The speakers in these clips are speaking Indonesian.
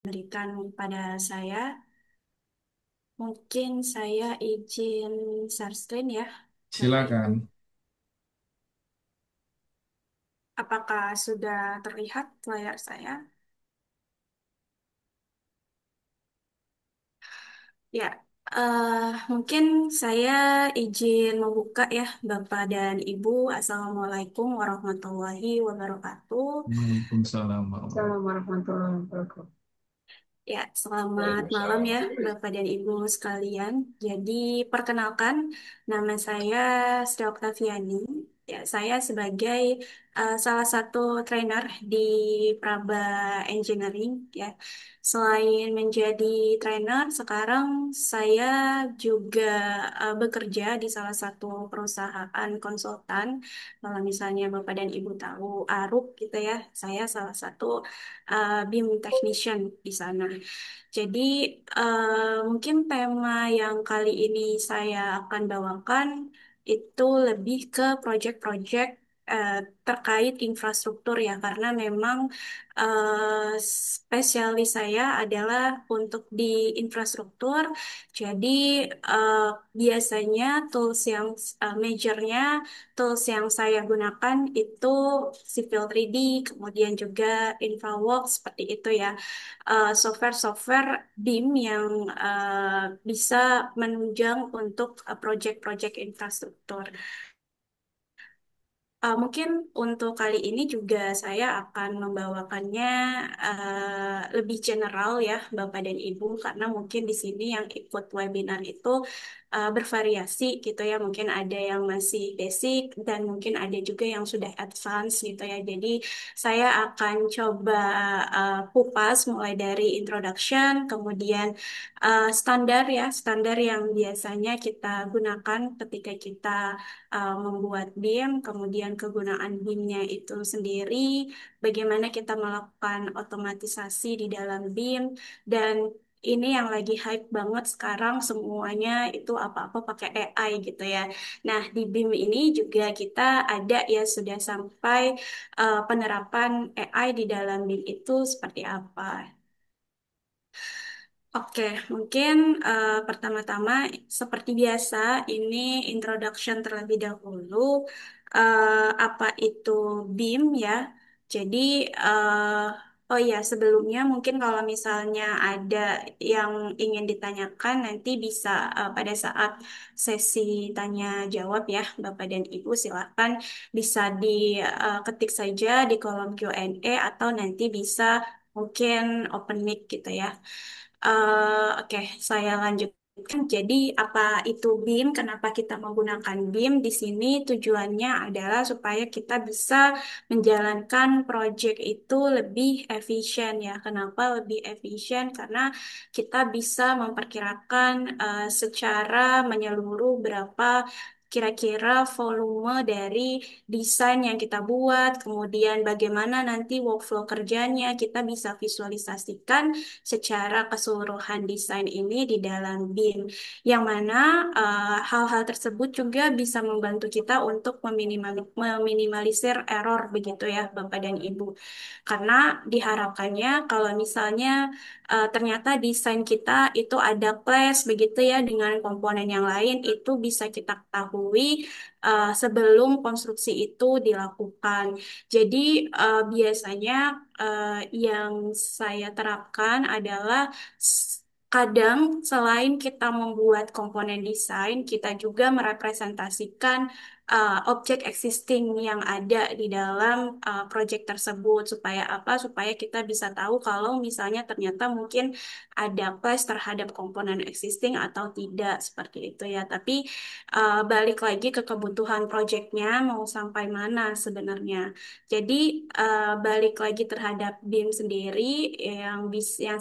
berikan pada saya. Mungkin saya izin share screen ya, Bapak Ibu. Silakan. Apakah sudah terlihat layar saya? Ya, mungkin saya izin membuka ya, Bapak dan Ibu. Assalamualaikum warahmatullahi wabarakatuh. Waalaikumsalam Assalamualaikum warahmatullahi warahmatullahi wabarakatuh. Ya, selamat malam Waalaikumsalam. ya Bapak dan Ibu sekalian. Jadi, perkenalkan, nama saya Sri Oktaviani. Ya, saya sebagai salah satu trainer di Praba Engineering. Ya, selain menjadi trainer, sekarang saya juga bekerja di salah satu perusahaan konsultan. Kalau misalnya Bapak dan Ibu tahu Arup gitu ya, saya salah satu BIM technician di sana. Jadi, mungkin tema yang kali ini saya akan bawakan itu lebih ke project-project eh, terkait infrastruktur ya, karena memang spesialis saya adalah untuk di infrastruktur. Jadi, eh, biasanya tools yang majornya tools yang saya gunakan itu Civil 3D, kemudian juga InfraWorks seperti itu ya, software-software BIM yang bisa menunjang untuk proyek-proyek infrastruktur. Mungkin untuk kali ini juga saya akan membawakannya lebih general ya, Bapak dan Ibu, karena mungkin di sini yang ikut webinar itu bervariasi gitu ya. Mungkin ada yang masih basic dan mungkin ada juga yang sudah advance gitu ya. Jadi saya akan coba kupas mulai dari introduction, kemudian standar ya, standar yang biasanya kita gunakan ketika kita membuat BIM, kemudian kegunaan BIM-nya itu sendiri, bagaimana kita melakukan otomatisasi di dalam BIM, dan ini yang lagi hype banget sekarang semuanya itu apa-apa pakai AI gitu ya. Nah, di BIM ini juga kita ada ya sudah sampai penerapan AI di dalam BIM itu seperti apa. Oke, mungkin pertama-tama seperti biasa ini introduction terlebih dahulu. Apa itu BIM ya? Jadi, oh ya sebelumnya mungkin kalau misalnya ada yang ingin ditanyakan nanti bisa pada saat sesi tanya jawab ya, Bapak dan Ibu silakan bisa diketik saja di kolom Q&A atau nanti bisa mungkin open mic gitu ya. Oke, saya lanjutkan. Jadi, apa itu BIM? Kenapa kita menggunakan BIM? Di sini tujuannya adalah supaya kita bisa menjalankan proyek itu lebih efisien ya. Kenapa lebih efisien? Karena kita bisa memperkirakan secara menyeluruh berapa kira-kira volume dari desain yang kita buat, kemudian bagaimana nanti workflow kerjanya, kita bisa visualisasikan secara keseluruhan desain ini di dalam BIM, yang mana hal-hal tersebut juga bisa membantu kita untuk meminimalisir error begitu ya, Bapak dan Ibu. Karena diharapkannya kalau misalnya ternyata desain kita itu ada clash begitu ya dengan komponen yang lain, itu bisa kita ketahui sebelum konstruksi itu dilakukan. Jadi biasanya yang saya terapkan adalah kadang selain kita membuat komponen desain, kita juga merepresentasikan objek existing yang ada di dalam project tersebut. Supaya apa? Supaya kita bisa tahu kalau misalnya ternyata mungkin ada clash terhadap komponen existing atau tidak seperti itu ya. Tapi balik lagi ke kebutuhan projectnya mau sampai mana sebenarnya. Jadi balik lagi terhadap BIM sendiri, yang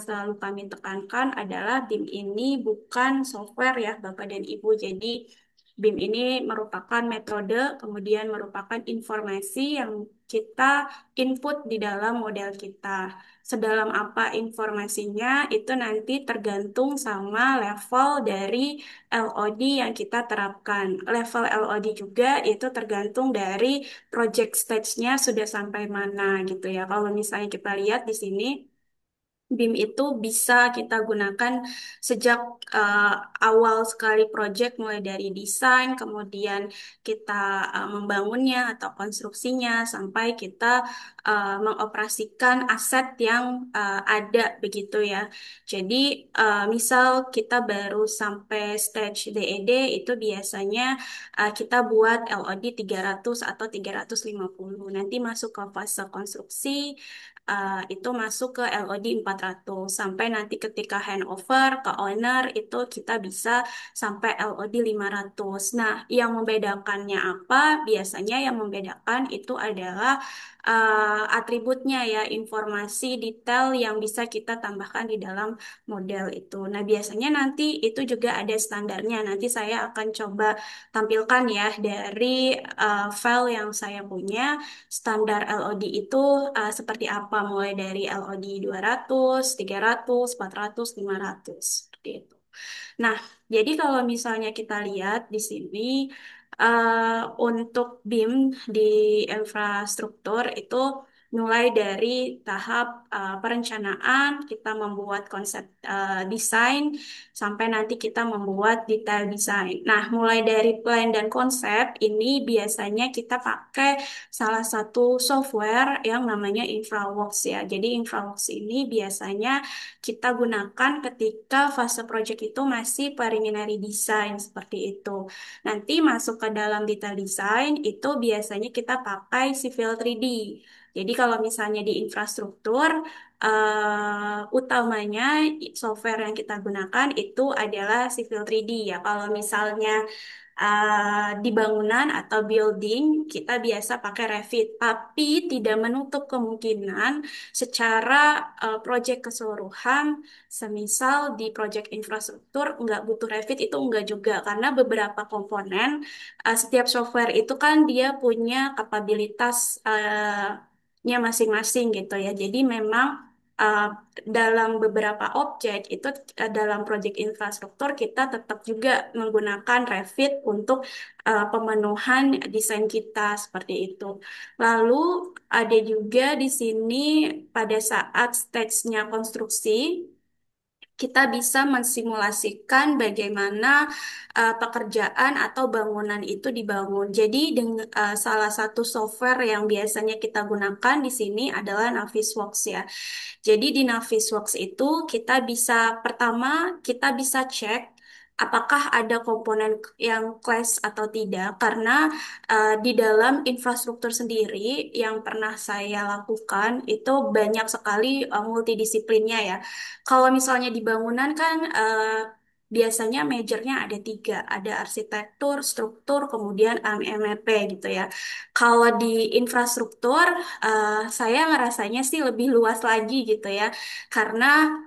selalu kami tekankan adalah BIM ini bukan software ya Bapak dan Ibu. Jadi BIM ini merupakan metode, kemudian merupakan informasi yang kita input di dalam model kita. Sedalam apa informasinya itu nanti tergantung sama level dari LOD yang kita terapkan. Level LOD juga itu tergantung dari project stage-nya sudah sampai mana gitu ya. Kalau misalnya kita lihat di sini, BIM itu bisa kita gunakan sejak uh, awal sekali project, mulai dari desain, kemudian kita membangunnya atau konstruksinya, sampai kita mengoperasikan aset yang ada begitu ya. Jadi misal kita baru sampai stage DED, itu biasanya kita buat LOD 300 atau 350. Nanti masuk ke fase konstruksi, itu masuk ke LOD 400 sampai nanti ketika handover ke owner itu kita bisa sampai LOD 500. Nah, yang membedakannya apa? Biasanya yang membedakan itu adalah atributnya ya, informasi detail yang bisa kita tambahkan di dalam model itu. Nah, biasanya nanti itu juga ada standarnya. Nanti saya akan coba tampilkan ya dari file yang saya punya. Standar LOD itu seperti apa, mulai dari LOD 200, 300, 400, 500, seperti itu. Nah, jadi kalau misalnya kita lihat di sini, untuk BIM di infrastruktur itu mulai dari tahap perencanaan, kita membuat konsep desain, sampai nanti kita membuat detail desain. Nah, mulai dari plan dan konsep ini biasanya kita pakai salah satu software yang namanya InfraWorks ya. Jadi InfraWorks ini biasanya kita gunakan ketika fase project itu masih preliminary design seperti itu. Nanti masuk ke dalam detail design itu biasanya kita pakai Civil 3D. Jadi kalau misalnya di infrastruktur, utamanya software yang kita gunakan itu adalah Civil 3D ya. Kalau misalnya di bangunan atau building kita biasa pakai Revit, tapi tidak menutup kemungkinan secara proyek keseluruhan, semisal di proyek infrastruktur nggak butuh Revit itu nggak juga, karena beberapa komponen setiap software itu kan dia punya kapabilitas nya masing-masing gitu ya. Jadi memang uh, dalam beberapa objek itu dalam proyek infrastruktur kita tetap juga menggunakan Revit untuk pemenuhan desain kita seperti itu. Lalu ada juga di sini pada saat stage-nya konstruksi kita bisa mensimulasikan bagaimana pekerjaan atau bangunan itu dibangun. Jadi dengan salah satu software yang biasanya kita gunakan di sini adalah Navisworks ya. Jadi di Navisworks itu kita bisa pertama kita bisa cek apakah ada komponen yang clash atau tidak, karena di dalam infrastruktur sendiri yang pernah saya lakukan itu banyak sekali multidisiplinnya ya. Kalau misalnya di bangunan kan biasanya majornya ada tiga, ada arsitektur, struktur, kemudian MEP gitu ya. Kalau di infrastruktur, saya ngerasanya sih lebih luas lagi gitu ya, karena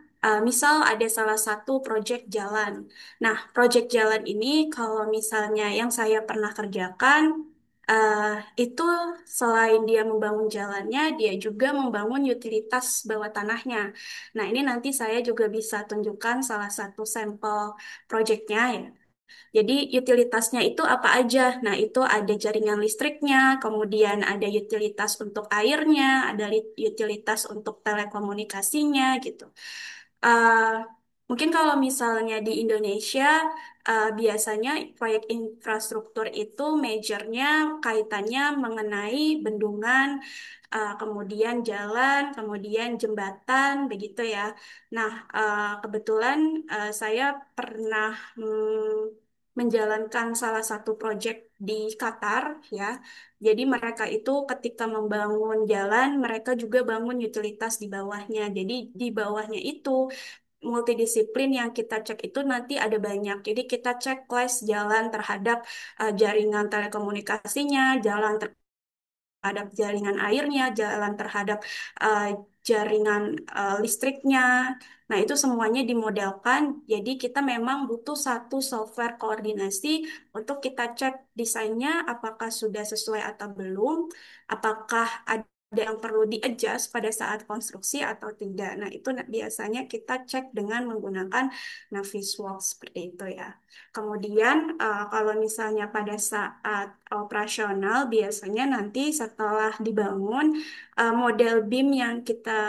misal ada salah satu proyek jalan. Nah, proyek jalan ini kalau misalnya yang saya pernah kerjakan, eh, itu selain dia membangun jalannya, dia juga membangun utilitas bawah tanahnya. Nah, ini nanti saya juga bisa tunjukkan salah satu sampel proyeknya ya. Jadi utilitasnya itu apa aja? Nah, itu ada jaringan listriknya, kemudian ada utilitas untuk airnya, ada utilitas untuk telekomunikasinya gitu. Eh, Mungkin kalau misalnya di Indonesia, biasanya proyek infrastruktur itu majornya kaitannya mengenai bendungan, kemudian jalan, kemudian jembatan, begitu ya. Nah, kebetulan saya pernah menjalankan salah satu proyek di Qatar ya. Jadi mereka itu ketika membangun jalan, mereka juga bangun utilitas di bawahnya. Jadi di bawahnya itu multidisiplin yang kita cek itu nanti ada banyak. Jadi kita cek class jalan terhadap jaringan telekomunikasinya, jalan terhadap jaringan airnya, jalan terhadap uh, jaringan listriknya. Nah, itu semuanya dimodelkan. Jadi kita memang butuh satu software koordinasi untuk kita cek desainnya apakah sudah sesuai atau belum, apakah ada yang perlu di-adjust pada saat konstruksi atau tidak. Nah, itu biasanya kita cek dengan menggunakan Navisworks seperti itu ya. Kemudian, kalau misalnya pada saat operasional, biasanya nanti setelah dibangun, model BIM yang kita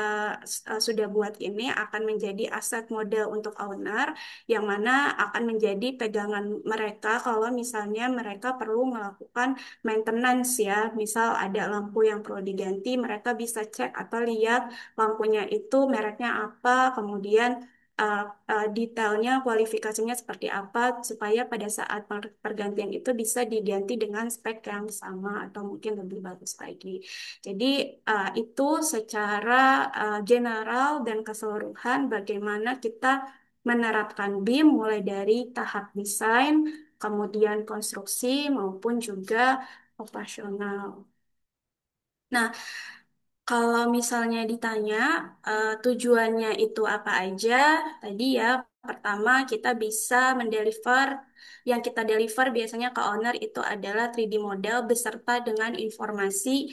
sudah buat ini akan menjadi aset model untuk owner, yang mana akan menjadi pegangan mereka kalau misalnya mereka perlu melakukan maintenance ya, misal ada lampu yang perlu diganti, mereka bisa cek atau lihat lampunya itu mereknya apa, kemudian uh, detailnya, kualifikasinya seperti apa, supaya pada saat pergantian itu bisa diganti dengan spek yang sama atau mungkin lebih bagus lagi. Jadi itu secara general dan keseluruhan bagaimana kita menerapkan BIM mulai dari tahap desain, kemudian konstruksi maupun juga operasional. Nah, kalau misalnya ditanya tujuannya itu apa aja, tadi ya pertama kita bisa mendeliver, yang kita deliver biasanya ke owner itu adalah 3D model beserta dengan informasi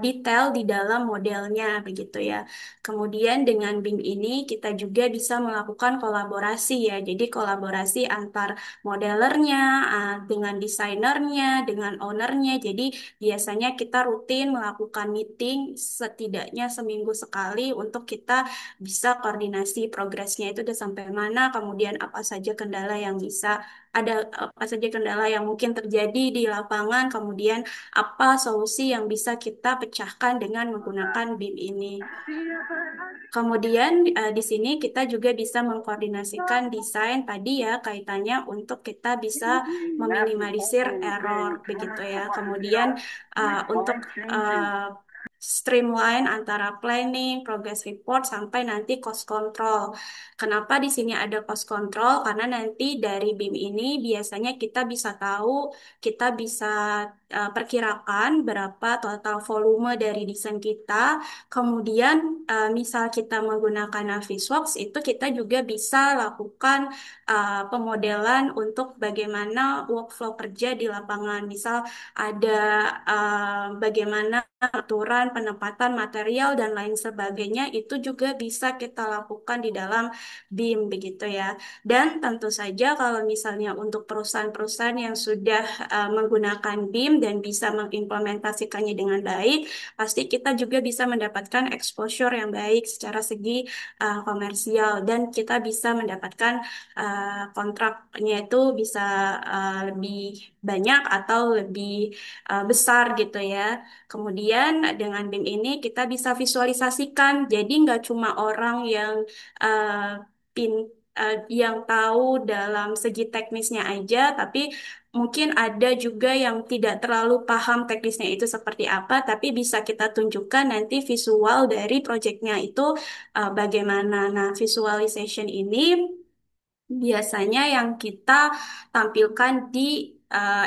detail di dalam modelnya begitu ya. Kemudian dengan BIM ini kita juga bisa melakukan kolaborasi ya, jadi kolaborasi antar modelernya, dengan desainernya, dengan ownernya. Jadi biasanya kita rutin melakukan meeting setidaknya seminggu sekali untuk kita bisa koordinasi progresnya itu udah sampai mana, kemudian apa saja kendala yang bisa ada, apa saja kendala yang mungkin terjadi di lapangan, kemudian apa solusi yang bisa kita pecahkan dengan menggunakan BIM ini. Kemudian di sini kita juga bisa mengkoordinasikan desain tadi ya kaitannya untuk kita bisa meminimalisir error begitu ya. Kemudian untuk streamline antara planning, progress report sampai nanti cost control. Kenapa di sini ada cost control? Karena nanti dari BIM ini biasanya kita bisa tahu, kita bisa perkirakan berapa total volume dari desain kita. Kemudian, misal kita menggunakan Navisworks, itu kita juga bisa lakukan pemodelan untuk bagaimana workflow kerja di lapangan. Misal ada bagaimana aturan penempatan material dan lain sebagainya, itu juga bisa kita lakukan di dalam BIM begitu ya. Dan tentu saja kalau misalnya untuk perusahaan-perusahaan yang sudah menggunakan BIM dan bisa mengimplementasikannya dengan baik, pasti kita juga bisa mendapatkan exposure yang baik secara segi komersial dan kita bisa mendapatkan kontraknya itu bisa lebih banyak atau lebih besar gitu ya. Kemudian dengan BIM ini kita bisa visualisasikan, jadi nggak cuma orang yang uh, pin yang tahu dalam segi teknisnya aja, tapi mungkin ada juga yang tidak terlalu paham teknisnya itu seperti apa, tapi bisa kita tunjukkan nanti visual dari proyeknya itu bagaimana. Nah, visualization ini biasanya yang kita tampilkan di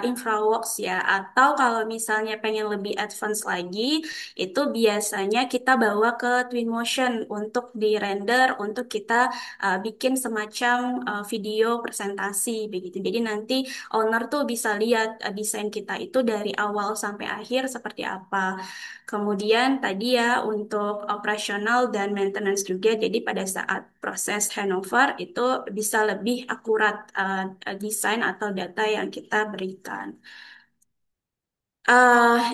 InfraWorks ya, atau kalau misalnya pengen lebih advance lagi, itu biasanya kita bawa ke Twinmotion untuk di-render, untuk kita bikin semacam video presentasi begitu. Jadi nanti owner tuh bisa lihat desain kita itu dari awal sampai akhir seperti apa. Kemudian tadi ya untuk operasional dan maintenance juga, jadi pada saat proses handover itu bisa lebih akurat desain atau data yang kita berikan.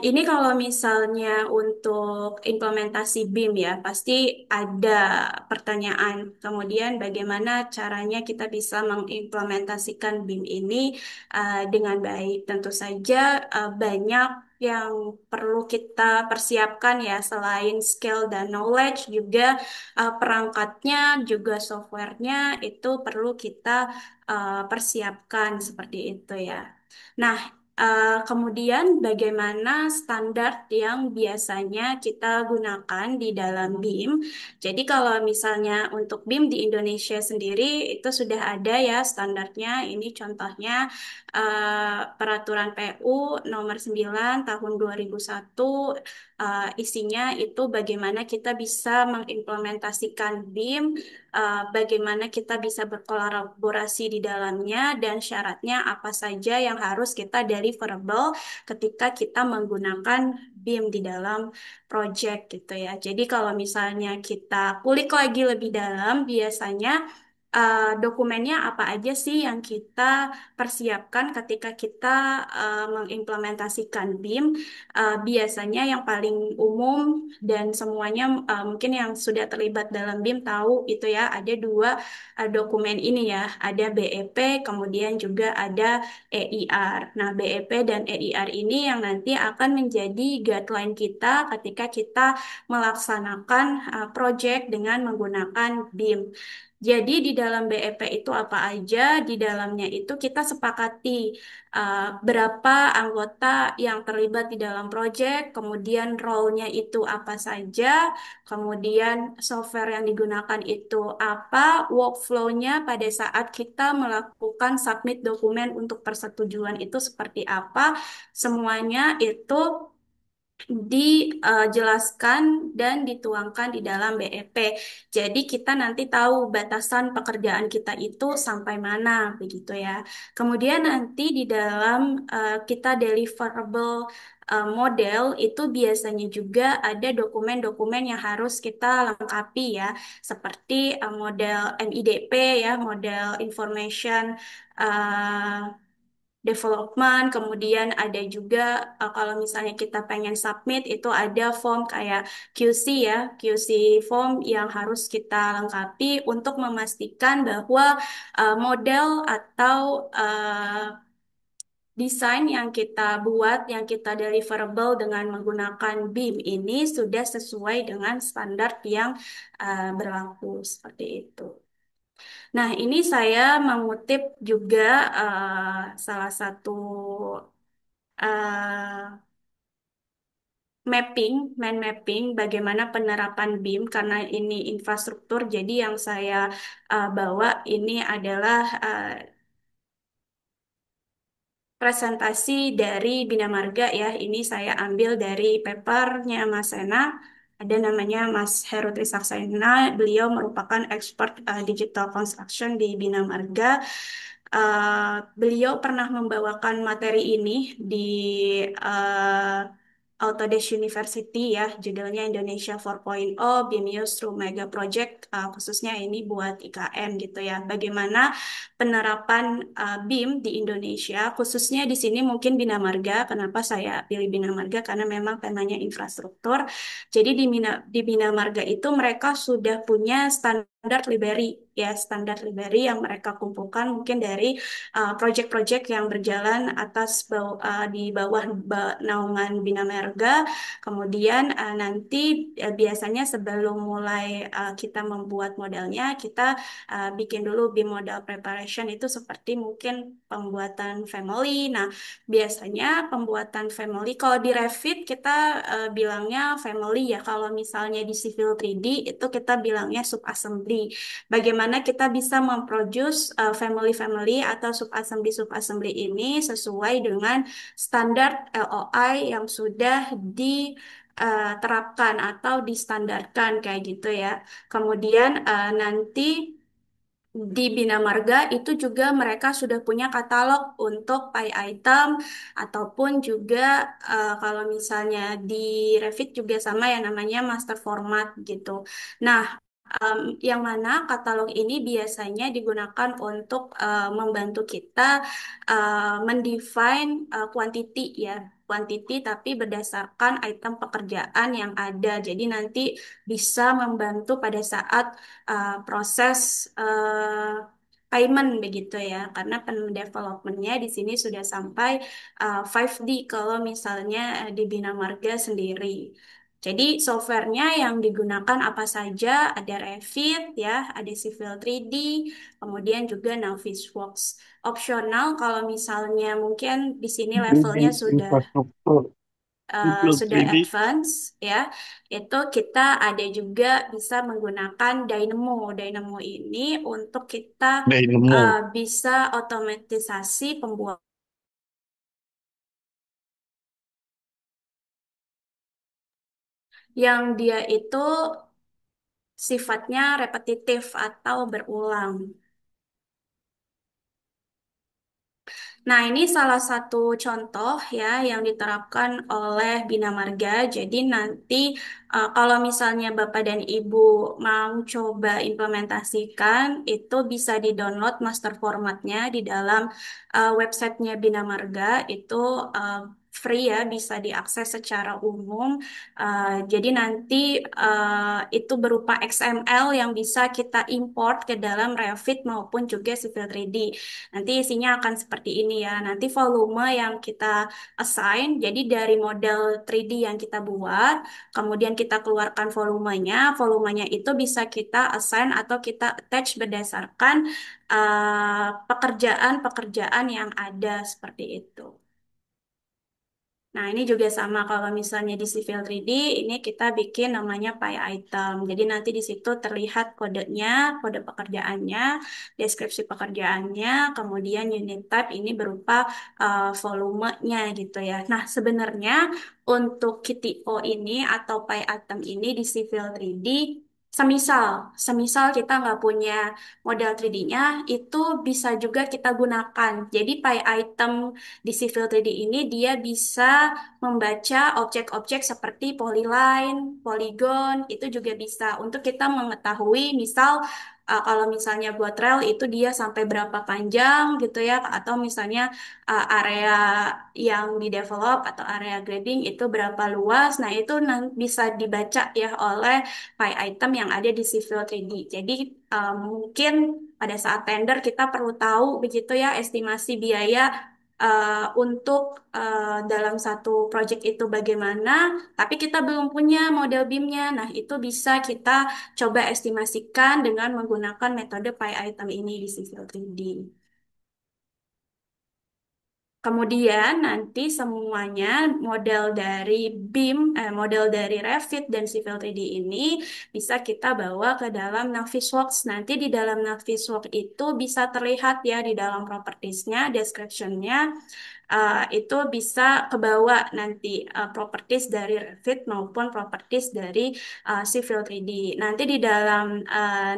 Ini kalau misalnya untuk implementasi BIM ya, pasti ada pertanyaan. Kemudian bagaimana caranya kita bisa mengimplementasikan BIM ini dengan baik. Tentu saja banyak yang perlu kita persiapkan ya, selain skill dan knowledge juga perangkatnya, juga softwarenya itu perlu kita persiapkan seperti itu ya. Nah, kemudian bagaimana standar yang biasanya kita gunakan di dalam BIM? Jadi kalau misalnya untuk BIM di Indonesia sendiri itu sudah ada ya standarnya. Ini contohnya Peraturan PU nomor 9 tahun 2001. Isinya itu bagaimana kita bisa mengimplementasikan BIM bagaimana kita bisa berkolaborasi di dalamnya dan syaratnya apa saja yang harus kita deliverable ketika kita menggunakan BIM di dalam project gitu ya. Jadi kalau misalnya kita kulik lagi lebih dalam, biasanya dokumennya apa aja sih yang kita persiapkan ketika kita mengimplementasikan BIM. Biasanya yang paling umum dan semuanya mungkin yang sudah terlibat dalam BIM tahu itu ya, ada dua dokumen ini ya, ada BEP kemudian juga ada EIR. Nah, BEP dan EIR ini yang nanti akan menjadi guideline kita ketika kita melaksanakan project dengan menggunakan BIM. Jadi di dalam BEP itu apa aja? Di dalamnya itu kita sepakati berapa anggota yang terlibat di dalam proyek, kemudian role-nya itu apa saja, kemudian software yang digunakan itu apa, workflow-nya pada saat kita melakukan submit dokumen untuk persetujuan itu seperti apa, semuanya itu dijelaskan dan dituangkan di dalam BEP. Jadi kita nanti tahu batasan pekerjaan kita itu sampai mana, begitu ya. Kemudian nanti di dalam kita deliverable model itu biasanya juga ada dokumen-dokumen yang harus kita lengkapi ya, seperti model MIDP ya, model information uh, development, kemudian ada juga kalau misalnya kita pengen submit itu ada form kayak QC ya, QC form yang harus kita lengkapi untuk memastikan bahwa model atau desain yang kita buat, yang kita deliverable dengan menggunakan BIM ini sudah sesuai dengan standar yang berlaku seperti itu. Nah, ini saya mengutip juga salah satu eh, mind mapping, bagaimana penerapan BIM karena ini infrastruktur. Jadi yang saya bawa ini adalah presentasi dari Bina Marga ya. Ini saya ambil dari papernya Mas Sena. Ada namanya Mas Heru Trisaksena. Beliau merupakan expert digital construction di Bina Marga. Beliau pernah membawakan materi ini di Autodesk University ya, judulnya Indonesia 4.0 BIM Used Through Mega Project, khususnya ini buat IKN gitu ya. Bagaimana penerapan BIM di Indonesia, khususnya di sini mungkin Bina Marga. Kenapa saya pilih Bina Marga? Karena memang temanya infrastruktur. Jadi di Bina Marga itu mereka sudah punya standar library ya, standar library yang mereka kumpulkan mungkin dari proyek-proyek yang berjalan di bawah naungan Bina Marga. Kemudian nanti biasanya sebelum mulai kita membuat modelnya, kita bikin dulu BIM model preparation itu seperti mungkin pembuatan family. Nah, biasanya pembuatan family kalau di Revit kita bilangnya family ya. Kalau misalnya di Civil 3D itu kita bilangnya subassembly. Bagaimana kita bisa memproduce family-family atau subassembly-subassembly ini sesuai dengan standar LOI yang sudah diterapkan atau distandarkan kayak gitu ya. Kemudian nanti di Bina Marga itu juga mereka sudah punya katalog untuk pay item ataupun juga kalau misalnya di Revit juga sama yang namanya master format gitu. Nah, yang mana katalog ini biasanya digunakan untuk membantu kita mendefine quantity ya, quantity tapi berdasarkan item pekerjaan yang ada. Jadi nanti bisa membantu pada saat proses payment begitu ya, karena pendevelopmentnya di sini sudah sampai 5D kalau misalnya di Bina Marga sendiri. Jadi softwarenya yang digunakan apa saja, ada Revit ya, ada Civil 3D, kemudian juga Navisworks. Opsional kalau misalnya mungkin di sini Di levelnya infrastruktur Civil sudah 3D advance ya, itu kita ada juga bisa menggunakan Dynamo. Dynamo ini untuk kita Dynamo. bisa otomatisasi pembuatan yang dia itu sifatnya repetitif atau berulang. Nah, ini salah satu contoh ya yang diterapkan oleh Bina Marga. Jadi nanti kalau misalnya Bapak dan Ibu mau coba implementasikan, itu bisa di-download master formatnya di dalam websitenya Bina Marga. Itu uh, free ya, bisa diakses secara umum. Jadi nanti itu berupa XML yang bisa kita import ke dalam Revit maupun juga Civil 3D. Nanti isinya akan seperti ini ya. Nanti volume yang kita assign, jadi dari model 3D yang kita buat, kemudian kita keluarkan volumenya. Volumenya itu bisa kita assign atau kita attach berdasarkan pekerjaan-pekerjaan yang ada seperti itu. Nah, ini juga sama kalau misalnya di Civil 3D, ini kita bikin namanya pie item. Jadi nanti di situ terlihat kodenya, kode pekerjaannya, deskripsi pekerjaannya, kemudian unit type ini berupa volumenya gitu ya. Nah, sebenarnya untuk KTO ini atau pie item ini di Civil 3D, semisal kita nggak punya model 3D-nya, itu bisa juga kita gunakan. Jadi pie item di Civil 3D ini dia bisa membaca objek-objek seperti polyline, polygon, itu juga bisa untuk kita mengetahui misal kalau misalnya buat rel itu dia sampai berapa panjang gitu ya, atau misalnya area yang di develop atau area grading itu berapa luas. Nah, itu bisa dibaca ya oleh pie item yang ada di Civil 3D. Jadi mungkin pada saat tender kita perlu tahu begitu ya estimasi biaya untuk dalam satu project itu bagaimana, tapi kita belum punya model BIM-nya. Nah, itu bisa kita coba estimasikan dengan menggunakan metode pie item ini di Civil 3D. Kemudian nanti semuanya model dari BIM, model dari Revit dan Civil 3D ini bisa kita bawa ke dalam Navisworks. Nanti di dalam Navisworks itu bisa terlihat ya di dalam propertiesnya, description-nya, itu bisa kebawa nanti properties dari Revit maupun properties dari Civil 3D. Nanti di dalam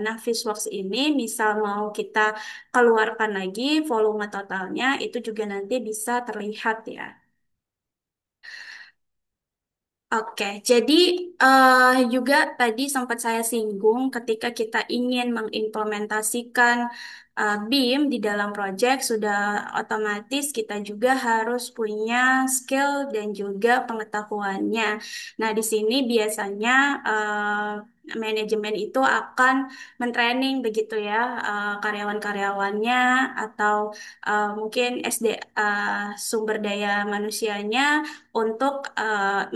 Navisworks ini misal mau kita keluarkan lagi volume totalnya itu juga nanti bisa terlihat ya. Oke, jadi juga tadi sempat saya singgung ketika kita ingin mengimplementasikan BIM di dalam proyek sudah otomatis kita juga harus punya skill dan juga pengetahuannya. Nah, di sini biasanya manajemen itu akan mentraining begitu ya karyawan-karyawannya atau mungkin sumber daya manusianya untuk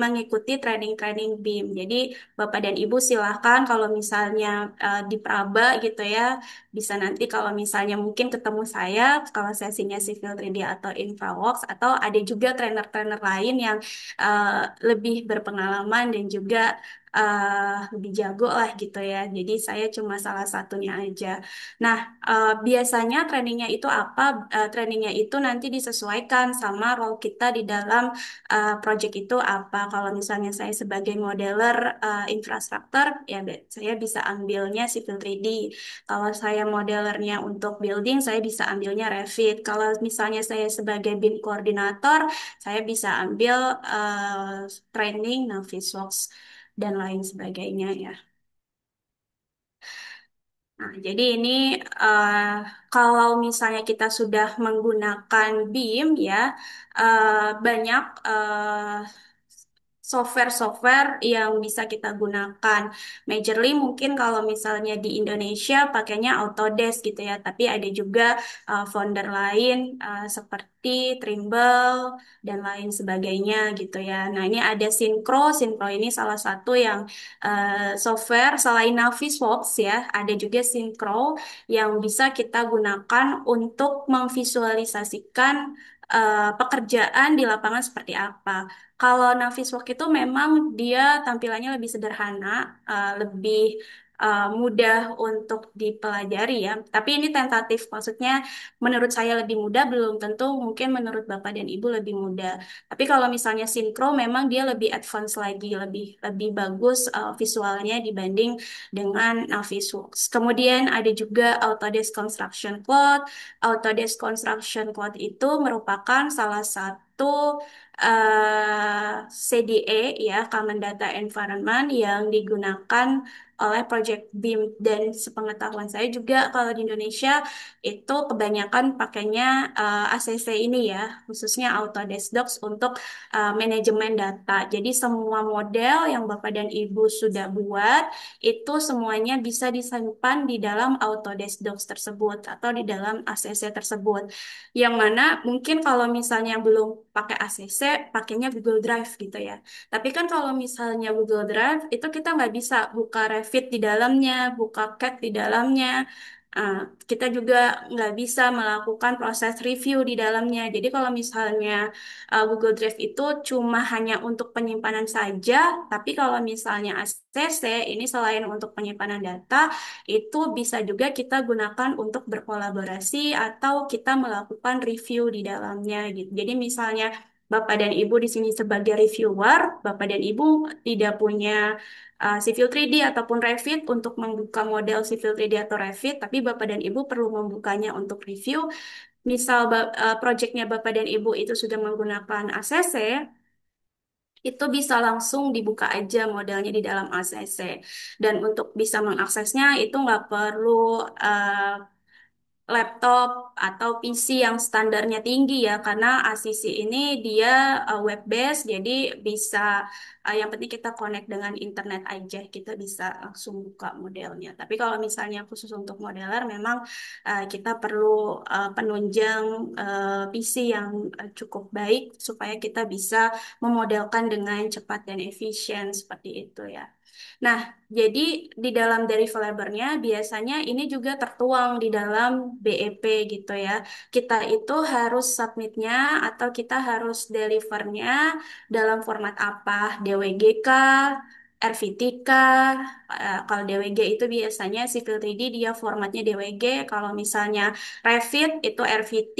mengikuti training-training BIM. Jadi Bapak dan Ibu silahkan kalau misalnya di Praba gitu ya, bisa nanti kalau misalnya mungkin ketemu saya, kalau sesinya Civil 3D atau InfraWorks, atau ada juga trainer-trainer lain yang lebih berpengalaman dan juga lebih jago lah gitu ya. Jadi saya cuma salah satunya aja. Nah, biasanya trainingnya itu apa? Trainingnya itu nanti disesuaikan sama role kita di dalam project itu apa. Kalau misalnya saya sebagai modeler infrastruktur, ya saya bisa ambilnya Civil 3D. Kalau saya modelernya untuk building, saya bisa ambilnya Revit. Kalau misalnya saya sebagai BIM koordinator, saya bisa ambil training Navisworks dan lain sebagainya ya. Nah, jadi ini eh, kalau misalnya kita sudah menggunakan BIM ya, banyak software-software yang bisa kita gunakan. Majorly mungkin kalau misalnya di Indonesia pakainya Autodesk gitu ya, tapi ada juga founder lain seperti Trimble dan lain sebagainya gitu ya. Nah, ini ada Syncro. Syncro ini salah satu yang software selain Navisworks ya, ada juga Syncro yang bisa kita gunakan untuk memvisualisasikan pekerjaan di lapangan seperti apa. Kalau Naviswork itu memang dia tampilannya lebih sederhana, lebih mudah untuk dipelajari ya. Tapi ini tentatif, maksudnya menurut saya lebih mudah, belum tentu mungkin menurut Bapak dan Ibu lebih mudah. Tapi kalau misalnya sinkro, memang dia lebih advance lagi, lebih lebih bagus visualnya dibanding dengan Navisworks. Kemudian ada juga Autodesk Construction Cloud. Autodesk Construction Cloud itu merupakan salah satu CDE ya, Common Data Environment yang digunakan oleh Project BIM, dan sepengetahuan saya juga kalau di Indonesia itu kebanyakan pakainya ACC ini ya, khususnya Autodesk Docs untuk manajemen data. Jadi semua model yang Bapak dan Ibu sudah buat itu semuanya bisa disimpan di dalam Autodesk Docs tersebut atau di dalam ACC tersebut. Yang mana mungkin kalau misalnya belum pakai ACC, pakainya Google Drive gitu ya. Tapi kan kalau misalnya Google Drive itu kita nggak bisa buka Revit di dalamnya, buka CAD di dalamnya. Ah, kita juga nggak bisa melakukan proses review di dalamnya. Jadi kalau misalnya Google Drive itu cuma hanya untuk penyimpanan saja, tapi kalau misalnya ACC ini selain untuk penyimpanan data, itu bisa juga kita gunakan untuk berkolaborasi atau kita melakukan review di dalamnya gitu. Jadi misalnya Bapak dan Ibu di sini sebagai reviewer, Bapak dan Ibu tidak punya Civil 3D ataupun Revit untuk membuka model Civil 3D atau Revit, tapi Bapak dan Ibu perlu membukanya untuk review. Misal proyeknya Bapak dan Ibu itu sudah menggunakan ACC, itu bisa langsung dibuka aja modelnya di dalam ACC. Dan untuk bisa mengaksesnya itu nggak perlu laptop atau PC yang standarnya tinggi ya, karena ACC ini dia web based, jadi bisa yang penting kita connect dengan internet aja, kita bisa langsung buka modelnya. Tapi kalau misalnya khusus untuk modeler memang kita perlu penunjang PC yang cukup baik supaya kita bisa memodelkan dengan cepat dan efisien seperti itu ya. Nah, jadi di dalam deliverablenya biasanya ini juga tertuang di dalam BEP gitu ya. Kita itu harus submitnya atau kita harus delivernya dalam format apa? DWG kah? RVT kah? Kalau DWG itu biasanya Civil 3D dia formatnya DWG. Kalau misalnya Revit itu RVT,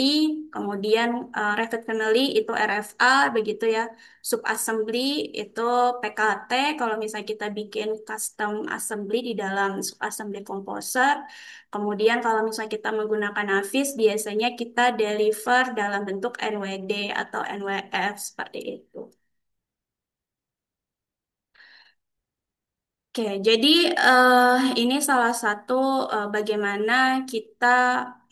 kemudian Revit Family itu RFA, begitu ya. Subassembly itu PKT, kalau misalnya kita bikin custom assembly di dalam subassembly composer. Kemudian kalau misalnya kita menggunakan Navis, biasanya kita deliver dalam bentuk NWD atau NWF seperti itu. Oke, jadi ini salah satu bagaimana kita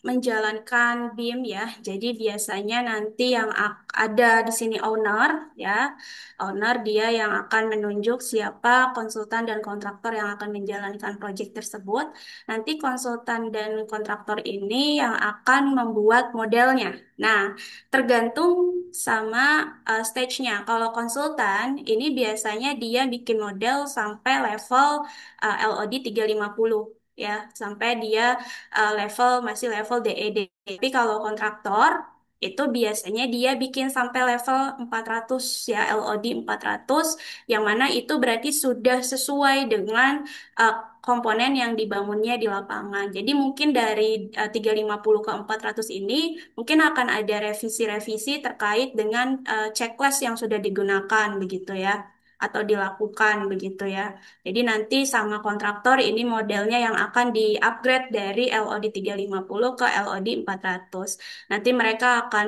menjalankan BIM ya. Jadi biasanya nanti yang ada di sini owner ya. Owner dia yang akan menunjuk siapa konsultan dan kontraktor yang akan menjalankan proyek tersebut. Nanti konsultan dan kontraktor ini yang akan membuat modelnya. Nah, tergantung sama stage-nya. Kalau konsultan, ini biasanya dia bikin model sampai level LOD 350 ya, sampai dia level masih level DED. Tapi kalau kontraktor, itu biasanya dia bikin sampai level 400 ya, LOD 400, yang mana itu berarti sudah sesuai dengan uh, komponen yang dibangunnya di lapangan. Jadi mungkin dari 350 ke 400 ini mungkin akan ada revisi-revisi terkait dengan checklist yang sudah digunakan begitu ya, atau dilakukan begitu ya. Jadi nanti sama kontraktor ini modelnya yang akan di-upgrade dari LOD 350 ke LOD 400. Nanti mereka akan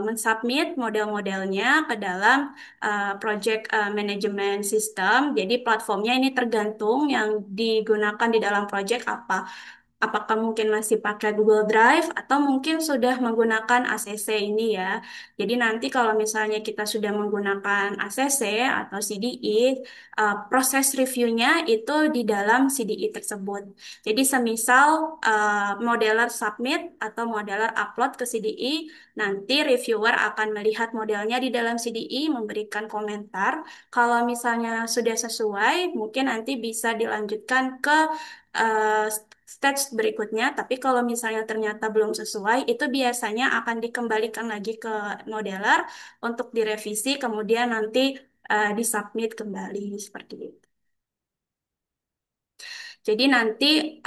mensubmit model-modelnya ke dalam project management system. Jadi platformnya ini tergantung yang digunakan di dalam project apa. Apakah mungkin masih pakai Google Drive atau mungkin sudah menggunakan ACC ini ya. Jadi nanti kalau misalnya kita sudah menggunakan ACC atau CDI, proses reviewnya itu di dalam CDI tersebut. Jadi semisal modeler submit atau modeler upload ke CDI, nanti reviewer akan melihat modelnya di dalam CDI, memberikan komentar. Kalau misalnya sudah sesuai, mungkin nanti bisa dilanjutkan ke eh, stage berikutnya, tapi kalau misalnya ternyata belum sesuai, itu biasanya akan dikembalikan lagi ke modeler untuk direvisi, kemudian nanti disubmit kembali seperti itu. Jadi nanti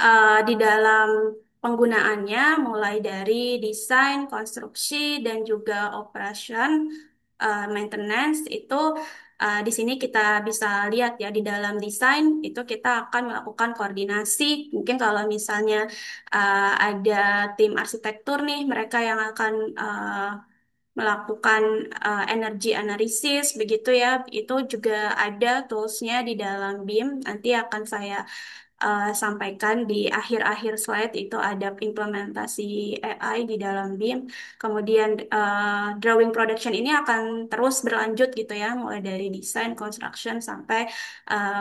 di dalam penggunaannya mulai dari desain, konstruksi, dan juga operation, maintenance itu di sini kita bisa lihat ya di dalam desain itu kita akan melakukan koordinasi. Mungkin kalau misalnya ada tim arsitektur nih, mereka yang akan melakukan energi analisis begitu ya. Itu juga ada toolsnya di dalam BIM. Nanti akan saya sampaikan di akhir-akhir slide itu ada implementasi AI di dalam BIM. Kemudian drawing production ini akan terus berlanjut gitu ya, mulai dari desain, construction sampai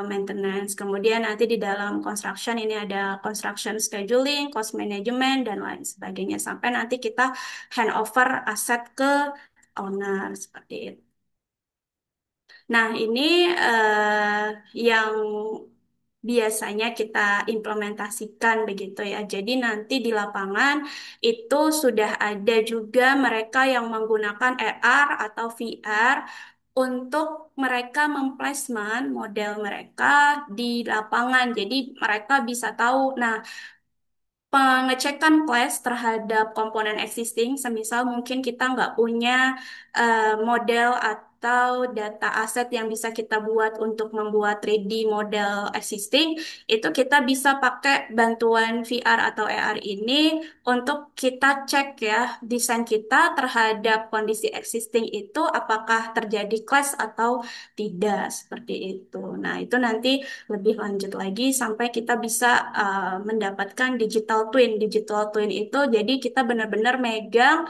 maintenance. Kemudian nanti di dalam construction ini ada construction scheduling, cost management dan lain sebagainya sampai nanti kita handover aset ke owner seperti itu. Nah, ini yang biasanya kita implementasikan begitu ya. Jadi nanti di lapangan itu sudah ada juga mereka yang menggunakan AR atau VR untuk mereka memplacement model mereka di lapangan. Jadi mereka bisa tahu, nah pengecekan class terhadap komponen existing, semisal mungkin kita nggak punya model atau data aset yang bisa kita buat untuk membuat 3D model existing, itu kita bisa pakai bantuan VR atau AR ini untuk kita cek ya desain kita terhadap kondisi existing itu apakah terjadi clash atau tidak seperti itu. Nah, itu nanti lebih lanjut lagi sampai kita bisa mendapatkan digital twin. Digital twin itu jadi kita benar-benar megang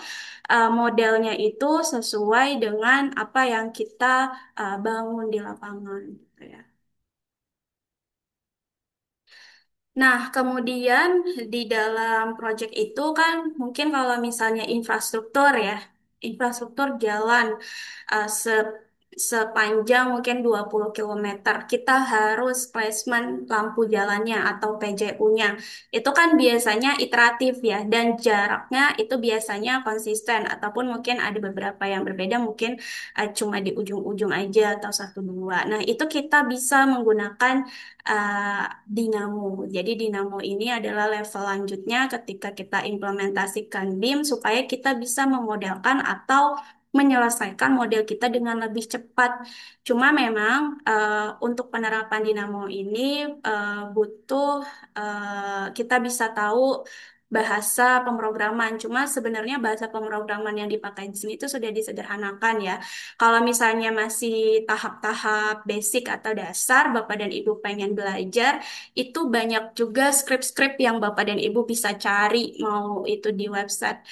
modelnya itu sesuai dengan apa yang kita bangun di lapangan gitu ya. Nah, kemudian di dalam proyek itu kan mungkin kalau misalnya infrastruktur ya, infrastruktur jalan sepanjang mungkin 20 km, kita harus placement lampu jalannya atau PJU-nya. Itu kan biasanya iteratif ya, dan jaraknya itu biasanya konsisten ataupun mungkin ada beberapa yang berbeda, mungkin cuma di ujung-ujung aja atau satu dua. Nah, itu kita bisa menggunakan uh, dinamo. Jadi dinamo ini adalah level lanjutnya ketika kita implementasikan BIM supaya kita bisa memodelkan atau menyelesaikan model kita dengan lebih cepat. Cuma memang untuk penerapan dinamo ini butuh kita bisa tahu bahasa pemrograman. Cuma sebenarnya bahasa pemrograman yang dipakai di sini itu sudah disederhanakan ya. Kalau misalnya masih tahap-tahap basic atau dasar, Bapak dan Ibu pengen belajar, itu banyak juga skrip-skrip yang Bapak dan Ibu bisa cari, mau itu di website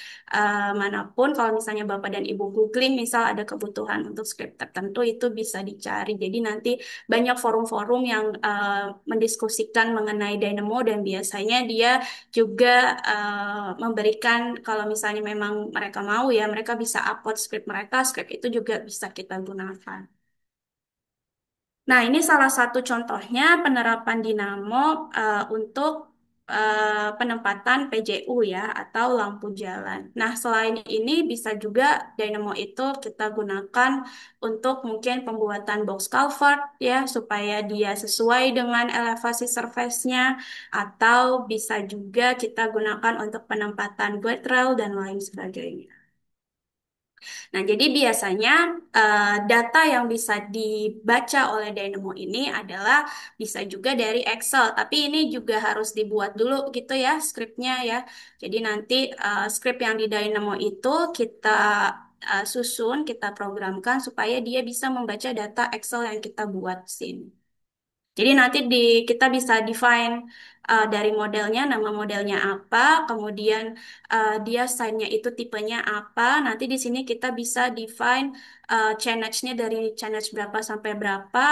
manapun. Kalau misalnya Bapak dan Ibu googling, misal ada kebutuhan untuk skrip tertentu, itu bisa dicari. Jadi nanti banyak forum-forum yang mendiskusikan mengenai Dynamo dan biasanya dia juga memberikan kalau misalnya memang mereka mau ya, mereka bisa upload skrip mereka, skrip itu juga bisa kita gunakan. Nah, ini salah satu contohnya penerapan dinamo untuk penempatan PJU ya atau lampu jalan. Nah, selain ini bisa juga dinamo itu kita gunakan untuk mungkin pembuatan box culvert ya supaya dia sesuai dengan elevasi surface-nya atau bisa juga kita gunakan untuk penempatan guardrail dan lain sebagainya. Nah, jadi biasanya data yang bisa dibaca oleh Dynamo ini adalah bisa juga dari Excel, tapi ini juga harus dibuat dulu gitu ya skripnya ya. Jadi nanti skrip yang di Dynamo itu kita susun, kita programkan supaya dia bisa membaca data Excel yang kita buat sini. Jadi nanti kita bisa define dari modelnya, nama modelnya apa, kemudian dia sign-nya itu tipenya apa. Nanti di sini kita bisa define change-nya dari change berapa sampai berapa,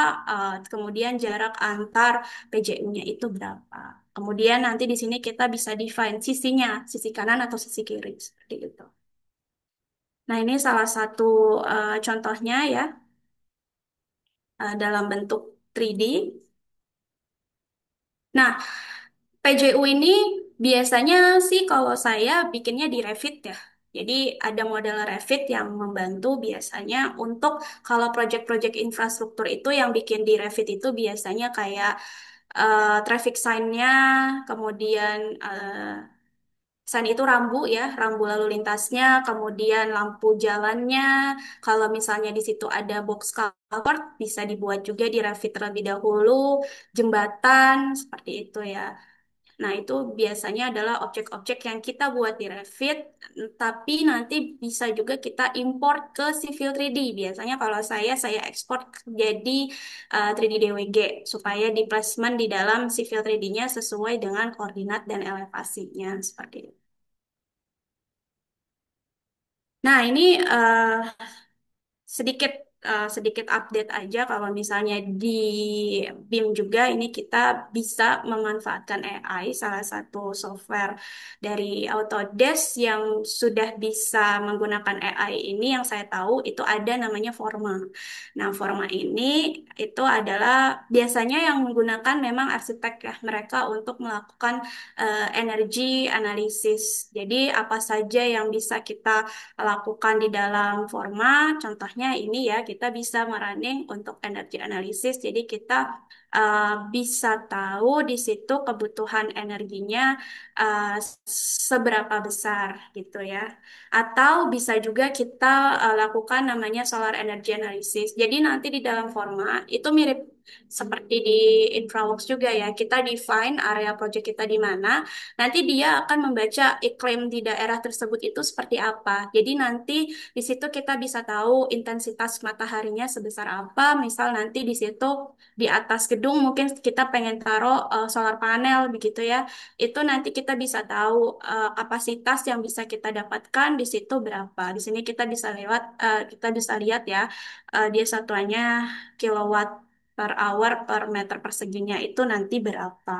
kemudian jarak antar PJU-nya itu berapa. Kemudian nanti di sini kita bisa define sisinya, sisi kanan atau sisi kiri, seperti itu. Nah, ini salah satu contohnya ya, dalam bentuk 3D. Nah, PJU ini biasanya sih kalau saya bikinnya di Revit ya. Jadi ada model Revit yang membantu biasanya untuk kalau proyek-proyek infrastruktur itu yang bikin di Revit itu biasanya kayak traffic sign-nya, kemudian sign itu rambu ya, rambu lalu lintasnya, kemudian lampu jalannya. Kalau misalnya di situ ada box culvert, bisa dibuat juga di Revit terlebih dahulu, jembatan, seperti itu ya. Nah, itu biasanya adalah objek-objek yang kita buat di Revit, tapi nanti bisa juga kita import ke Civil 3D. Biasanya kalau saya ekspor jadi 3D DWG supaya di placement di dalam Civil 3D-nya sesuai dengan koordinat dan elevasinya seperti itu. Nah, ini sedikit sedikit update aja kalau misalnya di BIM juga ini kita bisa memanfaatkan AI, salah satu software dari Autodesk yang sudah bisa menggunakan AI ini yang saya tahu itu ada namanya Forma. Nah, Forma ini itu adalah biasanya yang menggunakan memang arsitek ya mereka untuk melakukan energi analisis. Jadi apa saja yang bisa kita lakukan di dalam Forma. Contohnya ini ya, kita bisa merunning untuk energi analisis. Jadi kita bisa tahu di situ kebutuhan energinya uh, seberapa besar gitu ya. Atau bisa juga kita lakukan namanya solar energy analysis. Jadi nanti di dalam Forma itu mirip seperti di InfraWorks juga ya. Kita define area project kita di mana. Nanti dia akan membaca iklim di daerah tersebut itu seperti apa. Jadi nanti di situ kita bisa tahu intensitas mataharinya sebesar apa. Misal nanti di situ di atas gedung mungkin kita pengen taruh solar panel begitu ya. Itu nanti kita bisa tahu kapasitas yang bisa kita dapatkan di situ berapa. Di sini kita bisa lihat ya dia satuannya kilowatt per hour per meter perseginya itu nanti berapa.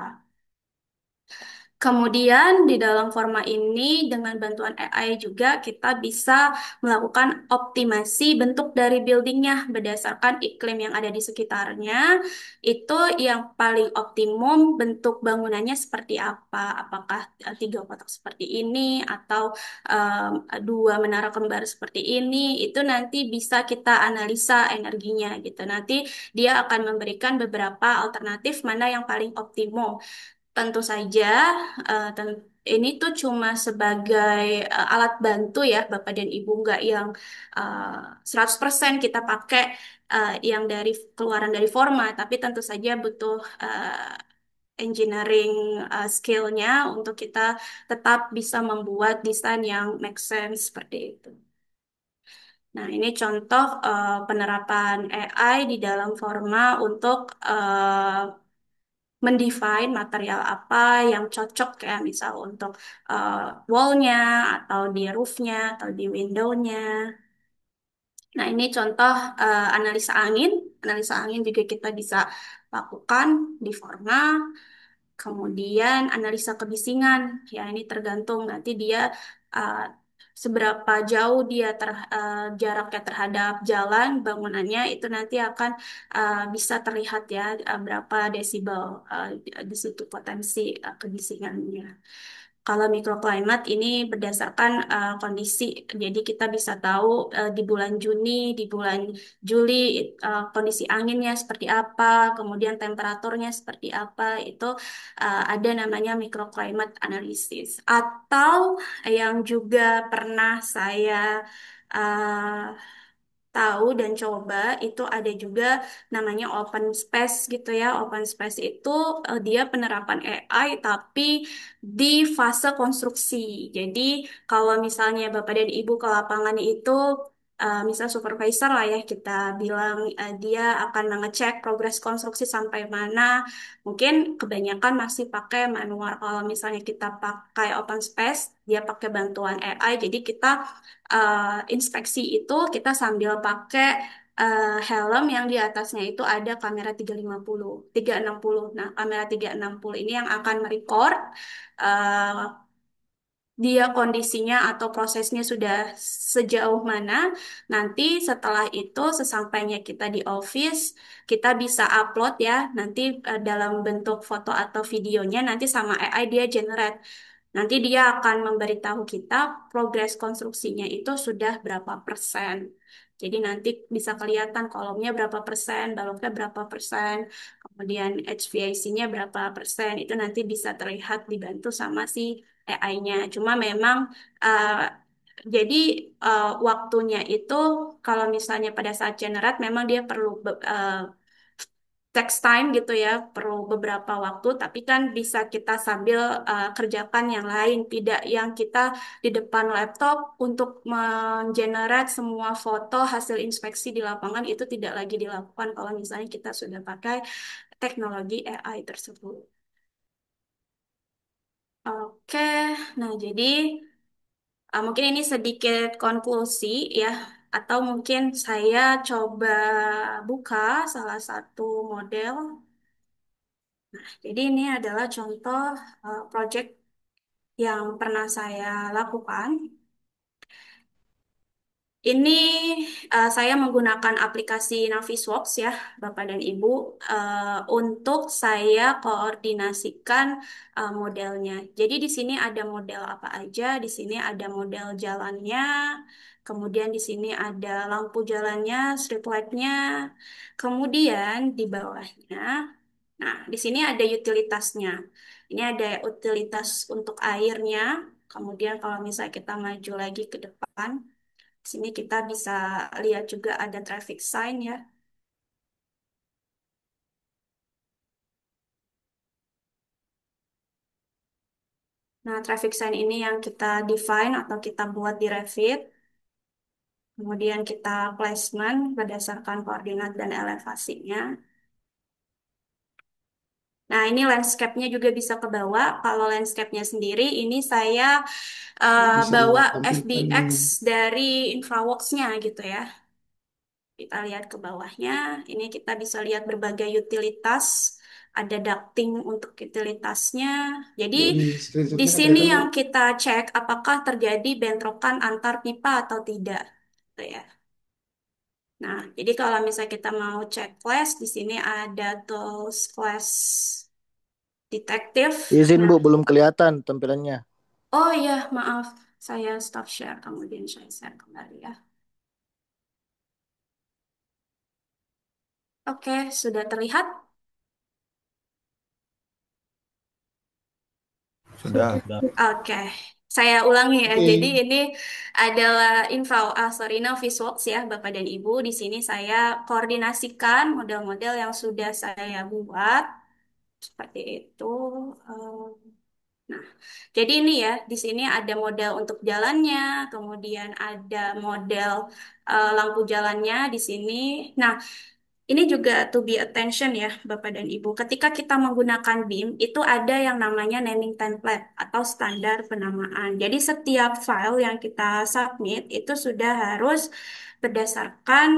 Kemudian di dalam forma ini dengan bantuan AI juga kita bisa melakukan optimasi bentuk dari buildingnya berdasarkan iklim yang ada di sekitarnya. Itu yang paling optimum bentuk bangunannya seperti apa? Apakah tiga kotak seperti ini atau dua menara kembar seperti ini? Itu nanti bisa kita analisa energinya gitu. Nanti dia akan memberikan beberapa alternatif mana yang paling optimum. Tentu saja, ini tuh cuma sebagai alat bantu ya, Bapak dan Ibu, nggak yang 100% kita pakai yang dari keluaran dari Forma, tapi tentu saja butuh engineering skill-nya untuk kita tetap bisa membuat desain yang make sense seperti itu. Nah, ini contoh penerapan AI di dalam Forma untuk mendefine material apa yang cocok ya misal untuk uh, wall-nya atau di roof-nya atau di window-nya. Nah, ini contoh analisa angin. Analisa angin juga kita bisa lakukan di Forma. Kemudian analisa kebisingan, ya ini tergantung nanti dia uh, seberapa jauh dia jaraknya terhadap jalan bangunannya itu nanti akan bisa terlihat ya berapa desibel di situ potensi kebisingannya. Kalau microclimate ini berdasarkan kondisi, jadi kita bisa tahu di bulan Juni, di bulan Juli kondisi anginnya seperti apa, kemudian temperaturnya seperti apa, itu ada namanya microclimate analysis. Atau yang juga pernah saya uh, tahu dan coba itu ada juga namanya open space gitu ya. Open space itu dia penerapan AI tapi di fase konstruksi. Jadi kalau misalnya Bapak dan Ibu ke lapangan itu misal supervisor lah ya kita bilang dia akan mengecek progres konstruksi sampai mana. Mungkin kebanyakan masih pakai manual. Kalau misalnya kita pakai open space, dia pakai bantuan AI. Jadi kita inspeksi itu kita sambil pakai helm yang di atasnya itu ada kamera 360. Nah, kamera 360 ini yang akan merecord uh, dia kondisinya atau prosesnya sudah sejauh mana. Nanti setelah itu sesampainya kita di office, kita bisa upload ya, nanti dalam bentuk foto atau videonya nanti sama AI dia generate. Nanti dia akan memberitahu kita progres konstruksinya itu sudah berapa persen. Jadi nanti bisa kelihatan kolomnya berapa persen, baloknya berapa persen, kemudian HVAC-nya berapa persen. Itu nanti bisa terlihat dibantu sama si AI-nya. Cuma memang uh, jadi waktunya itu kalau misalnya pada saat generate memang dia perlu text time gitu ya, perlu beberapa waktu, tapi kan bisa kita sambil kerjakan yang lain, tidak yang kita di depan laptop untuk mengenerate semua foto hasil inspeksi di lapangan itu tidak lagi dilakukan kalau misalnya kita sudah pakai teknologi AI tersebut. Oke, nah jadi mungkin ini sedikit konklusi ya, atau mungkin saya coba buka salah satu model. Jadi ini adalah contoh project yang pernah saya lakukan. Ini saya menggunakan aplikasi Navisworks ya, Bapak dan Ibu, untuk saya koordinasikan modelnya. Jadi di sini ada model apa aja, di sini ada model jalannya, kemudian di sini ada lampu jalannya, street light-nya, kemudian di bawahnya. Nah, di sini ada utilitasnya. Ini ada utilitas untuk airnya. Kemudian kalau misalnya kita maju lagi ke depan, sini kita bisa lihat juga ada traffic sign ya. Nah, traffic sign ini yang kita define atau kita buat di Revit. Kemudian kita placement berdasarkan koordinat dan elevasinya. Nah, ini landscape-nya juga bisa ke bawah. Kalau landscape-nya sendiri, ini saya Bisa bawa ditampilkan FBX dari InfraWorks-nya gitu ya. Kita lihat ke bawahnya, ini kita bisa lihat berbagai utilitas, ada ducting untuk utilitasnya. Jadi oh, di di screenshotnya sini kelihatan Bu. yang kita cek apakah terjadi bentrokan antar pipa atau tidak, gitu ya. Nah, jadi kalau misalnya kita mau cek class, di sini ada tools class detektif. Izin Nah, Bu, belum kelihatan tampilannya. oh iya, maaf, saya stop share, kemudian saya share kembali ya. Oke, sudah terlihat? Sudah. Oke, saya ulangi ya. Oke. Jadi ini adalah Navisworks ya, Bapak dan Ibu. Di sini saya koordinasikan model-model yang sudah saya buat seperti itu. Eh, Nah, jadi ini ya, di sini ada model untuk jalannya, kemudian ada model lampu jalannya di sini. Nah, ini juga to be attention ya, Bapak dan Ibu. Ketika kita menggunakan BIM, itu ada yang namanya naming template atau standar penamaan. Jadi setiap file yang kita submit itu sudah harus berdasarkan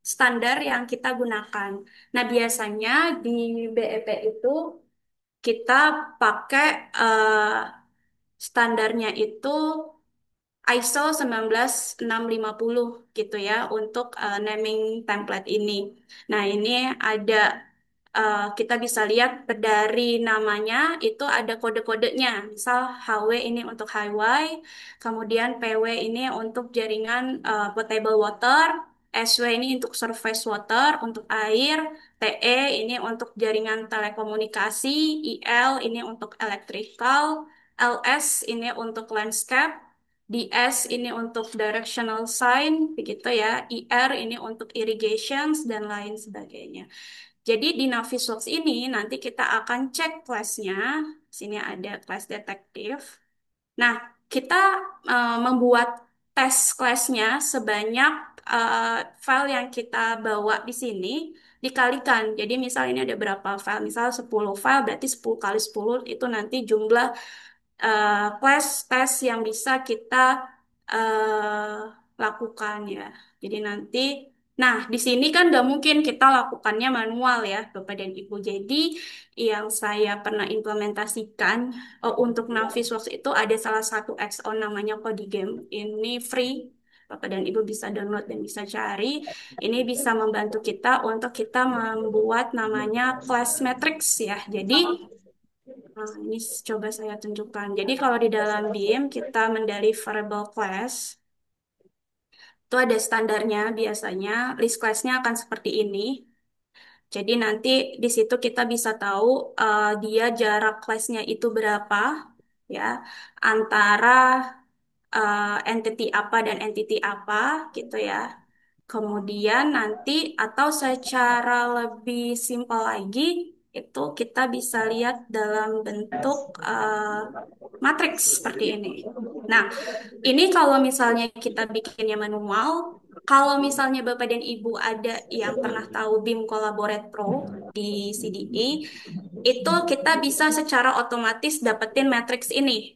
standar yang kita gunakan. Nah, biasanya di BEP itu kita pakai standarnya itu ISO 19650 gitu ya untuk naming template ini. Nah, ini ada kita bisa lihat dari namanya itu ada kode-kodenya. Misal HW ini untuk highway, kemudian PW ini untuk jaringan potable water, SW ini untuk surface water, untuk air, TE ini untuk jaringan telekomunikasi, IL ini untuk electrical, LS ini untuk landscape, DS ini untuk directional sign, begitu ya. IR ini untuk irrigations dan lain sebagainya. Jadi di Navisworks ini nanti kita akan cek kelasnya. Sini ada kelas detektif. Nah, kita membuat tes kelasnya sebanyak file yang kita bawa di sini dikalikan. Jadi misal ini ada berapa file? Misal 10 file, berarti 10 kali 10 itu nanti jumlah kelas tes yang bisa kita lakukan ya. Jadi nanti, nah di sini kan nggak mungkin kita lakukannya manual ya, Bapak dan Ibu. Jadi yang saya pernah implementasikan untuk Navisworks itu ada salah satu add-on namanya Codigame. Ini free. Bapak dan Ibu bisa download dan bisa cari. Ini bisa membantu kita untuk kita membuat namanya class matrix ya. Jadi nah, ini coba saya tunjukkan. Jadi kalau di dalam BIM kita mendeliverable class, Itu ada standarnya biasanya. List class-nya akan seperti ini. Jadi nanti di situ kita bisa tahu dia jarak kelasnya itu berapa ya antara entity apa dan entity apa gitu ya. Kemudian nanti atau secara lebih simpel lagi itu kita bisa lihat dalam bentuk matriks seperti ini. Nah, ini kalau misalnya kita bikinnya manual, kalau misalnya Bapak dan Ibu ada yang pernah tahu BIM Collaborate Pro di CDE, itu kita bisa secara otomatis dapetin matriks ini.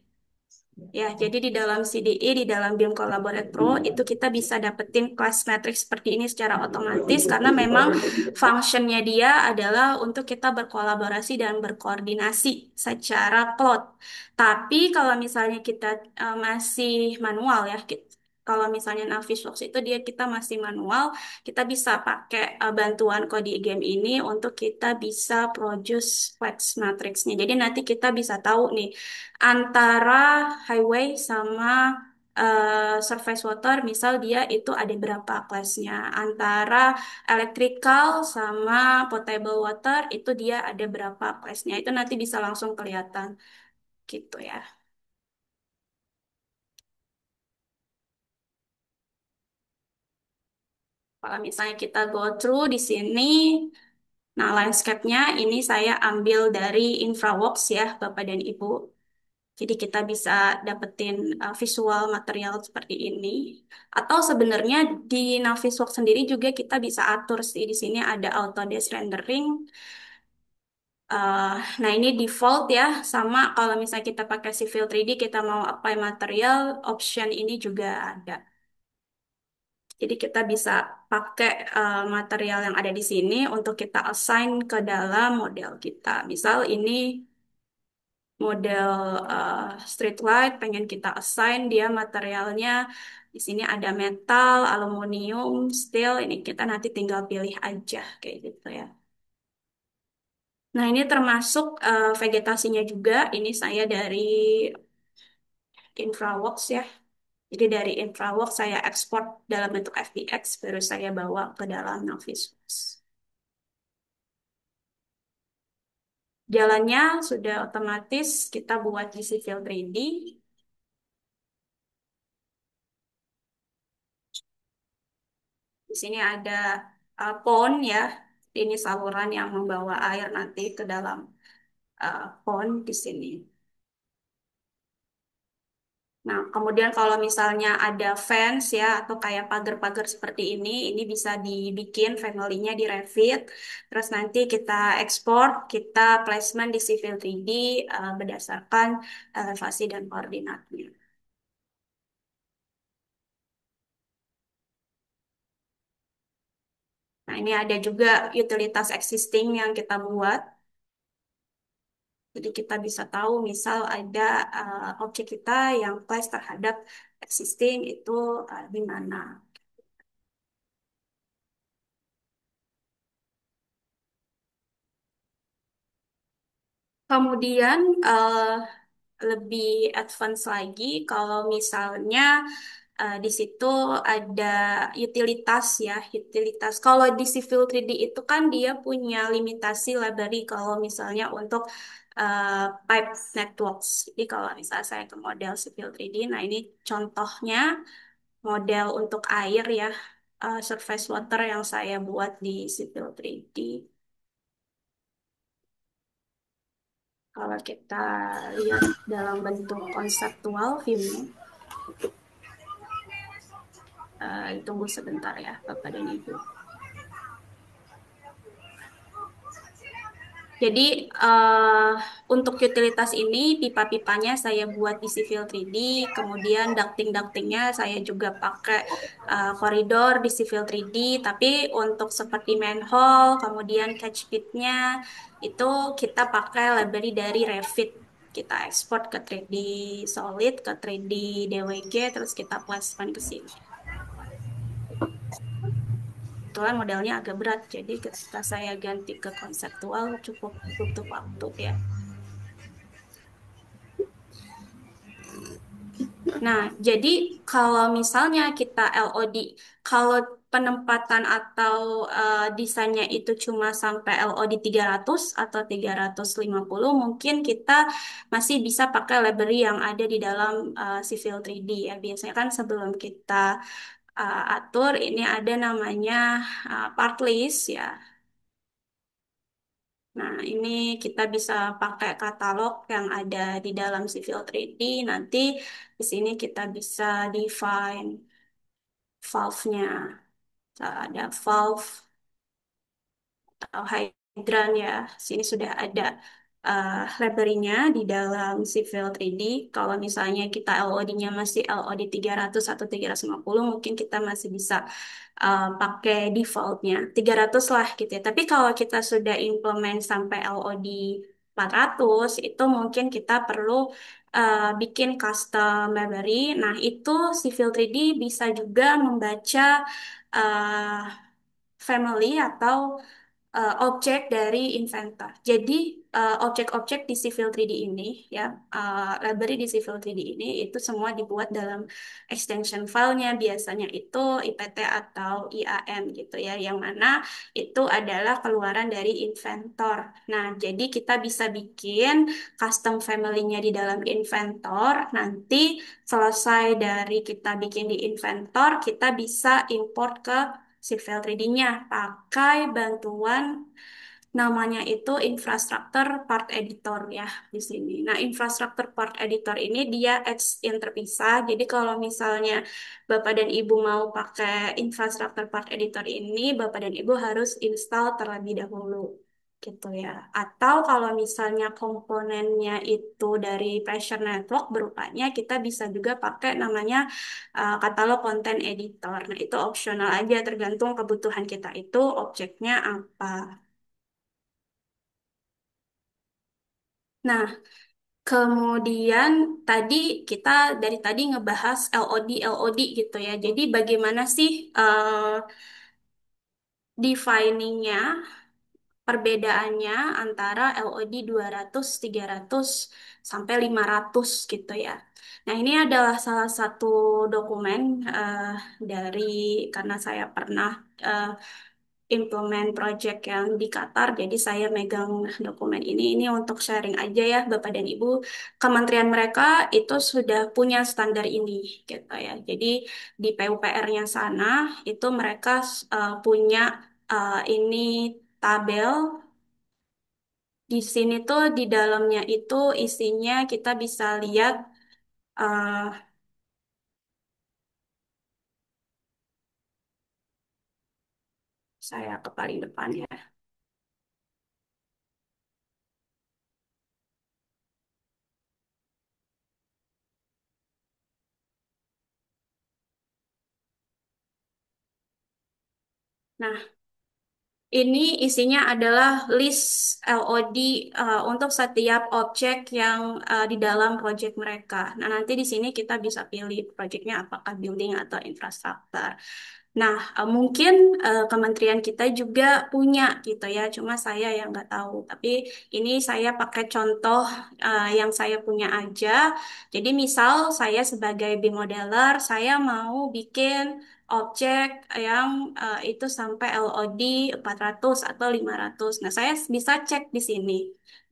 Ya, jadi di dalam CDE, di dalam BIM Collaborate Pro, itu kita bisa dapetin class matrix seperti ini secara otomatis karena memang functionnya dia adalah untuk kita berkolaborasi dan berkoordinasi secara cloud. Tapi kalau misalnya kita masih manual ya, kalau misalnya Navisworks itu dia kita masih manual, kita bisa pakai bantuan Kodi Game ini untuk kita bisa produce class matrixnya. Jadi nanti kita bisa tahu nih antara highway sama surface water, misal dia itu ada berapa kelasnya. Antara electrical sama potable water itu dia ada berapa kelasnya. Itu nanti bisa langsung kelihatan gitu ya. Kalau misalnya kita go through di sini, nah landscape-nya ini saya ambil dari InfraWorks ya, Bapak dan Ibu. Jadi kita bisa dapetin visual material seperti ini. Atau sebenarnya di Navisworks sendiri juga kita bisa atur sih. Di sini ada Autodesk Rendering. Eh, nah ini default ya. Sama kalau misalnya kita pakai Civil 3D, kita mau apply material, option ini juga ada. Jadi kita bisa pakai material yang ada di sini untuk kita assign ke dalam model kita. Misal ini model street light pengen kita assign dia materialnya di sini ada metal, aluminium, steel ini kita nanti tinggal pilih aja kayak gitu ya. Nah ini termasuk vegetasinya juga ini saya dari InfraWorks ya. Jadi dari InfraWorks saya ekspor dalam bentuk FBX baru saya bawa ke dalam Navisworks. Jalannya sudah otomatis kita buat di Civil 3D. Di sini ada pond ya. Ini saluran yang membawa air nanti ke dalam pond di sini. Nah, kemudian kalau misalnya ada fence ya atau kayak pagar-pagar seperti ini bisa dibikin family-nya di Revit. Terus nanti kita ekspor, kita placement di Civil 3D berdasarkan elevasi dan koordinatnya. Nah, ini ada juga utilitas existing yang kita buat. Jadi kita bisa tahu misal ada objek kita yang place terhadap existing itu di mana. Kemudian lebih advance lagi kalau misalnya di situ ada utilitas ya, utilitas. Kalau di Civil 3D itu kan dia punya limitasi library kalau misalnya untuk pipe networks. Jadi kalau misalnya saya ke model Civil 3D, nah ini contohnya model untuk air ya, surface water yang saya buat di Civil 3D. Kalau kita lihat dalam bentuk konseptual view-nya, tunggu sebentar ya, Bapak dan Ibu. Jadi untuk utilitas ini pipa-pipanya saya buat di Civil 3D, kemudian ducting-ductingnya saya juga pakai koridor di Civil 3D, tapi untuk seperti manhole, kemudian catch pitnya itu kita pakai library dari Revit. Kita ekspor ke 3D Solid, ke 3D DWG, terus kita plasman ke sini. Kebetulan modelnya agak berat, jadi ketika saya ganti ke konseptual cukup butuh waktu ya. Nah, jadi kalau misalnya kita LOD, kalau penempatan atau desainnya itu cuma sampai LOD 300 atau 350, mungkin kita masih bisa pakai library yang ada di dalam Civil 3D ya. Biasanya kan sebelum kita atur, ini ada namanya part list ya. Nah, ini kita bisa pakai katalog yang ada di dalam Civil 3D. Nanti di sini kita bisa define valve-nya. Ada valve atau hydran ya. Sini sudah ada library-nya di dalam Civil 3D. Kalau misalnya kita LOD-nya masih LOD 300 atau 350, mungkin kita masih bisa pakai default-nya 300 lah gitu ya. Tapi kalau kita sudah implement sampai LOD 400, itu mungkin kita perlu bikin custom library. Nah, itu Civil 3D bisa juga membaca uh, family atau objek dari inventor. Jadi objek-objek di Civil 3D ini ya, library di Civil 3D ini itu semua dibuat dalam extension filenya, biasanya itu IPT atau IAM gitu ya, yang mana itu adalah keluaran dari inventor. Nah, jadi kita bisa bikin custom family-nya di dalam inventor. Nanti selesai dari kita bikin di inventor, kita bisa import ke Civil 3D-nya pakai bantuan namanya itu infrastructure part editor ya di sini. Nah, infrastructure part editor ini dia add-in terpisah. Jadi kalau misalnya Bapak dan Ibu mau pakai infrastructure part editor ini, Bapak dan Ibu harus install terlebih dahulu gitu ya. Atau kalau misalnya komponennya itu dari pressure network berupanya kita bisa juga pakai namanya katalog content editor. Nah, itu opsional aja tergantung kebutuhan kita itu objeknya apa. Nah, kemudian tadi kita dari tadi ngebahas LOD LOD gitu ya. Jadi bagaimana sih definingnya, perbedaannya antara LOD 200, 300 sampai 500 gitu ya. Nah, ini adalah salah satu dokumen dari karena saya pernah eh, implement project yang di Qatar. Jadi saya megang dokumen ini. Ini untuk sharing aja ya, Bapak dan Ibu. Kementerian mereka itu sudah punya standar ini, gitu ya. Jadi di PUPR-nya sana itu mereka punya ini tabel. Di sini tuh di dalamnya itu isinya kita bisa lihat. eh, saya ke paling depan ya. Nah, ini isinya adalah list LOD untuk setiap objek yang di dalam project mereka. Nah, nanti di sini kita bisa pilih projectnya apakah building atau infrastruktur. Nah, mungkin kementerian kita juga punya gitu ya, cuma saya yang nggak tahu. Tapi ini saya pakai contoh yang saya punya aja. Jadi misal saya sebagai BIM modeler, saya mau bikin objek yang itu sampai LOD 400 atau 500. Nah, saya bisa cek di sini.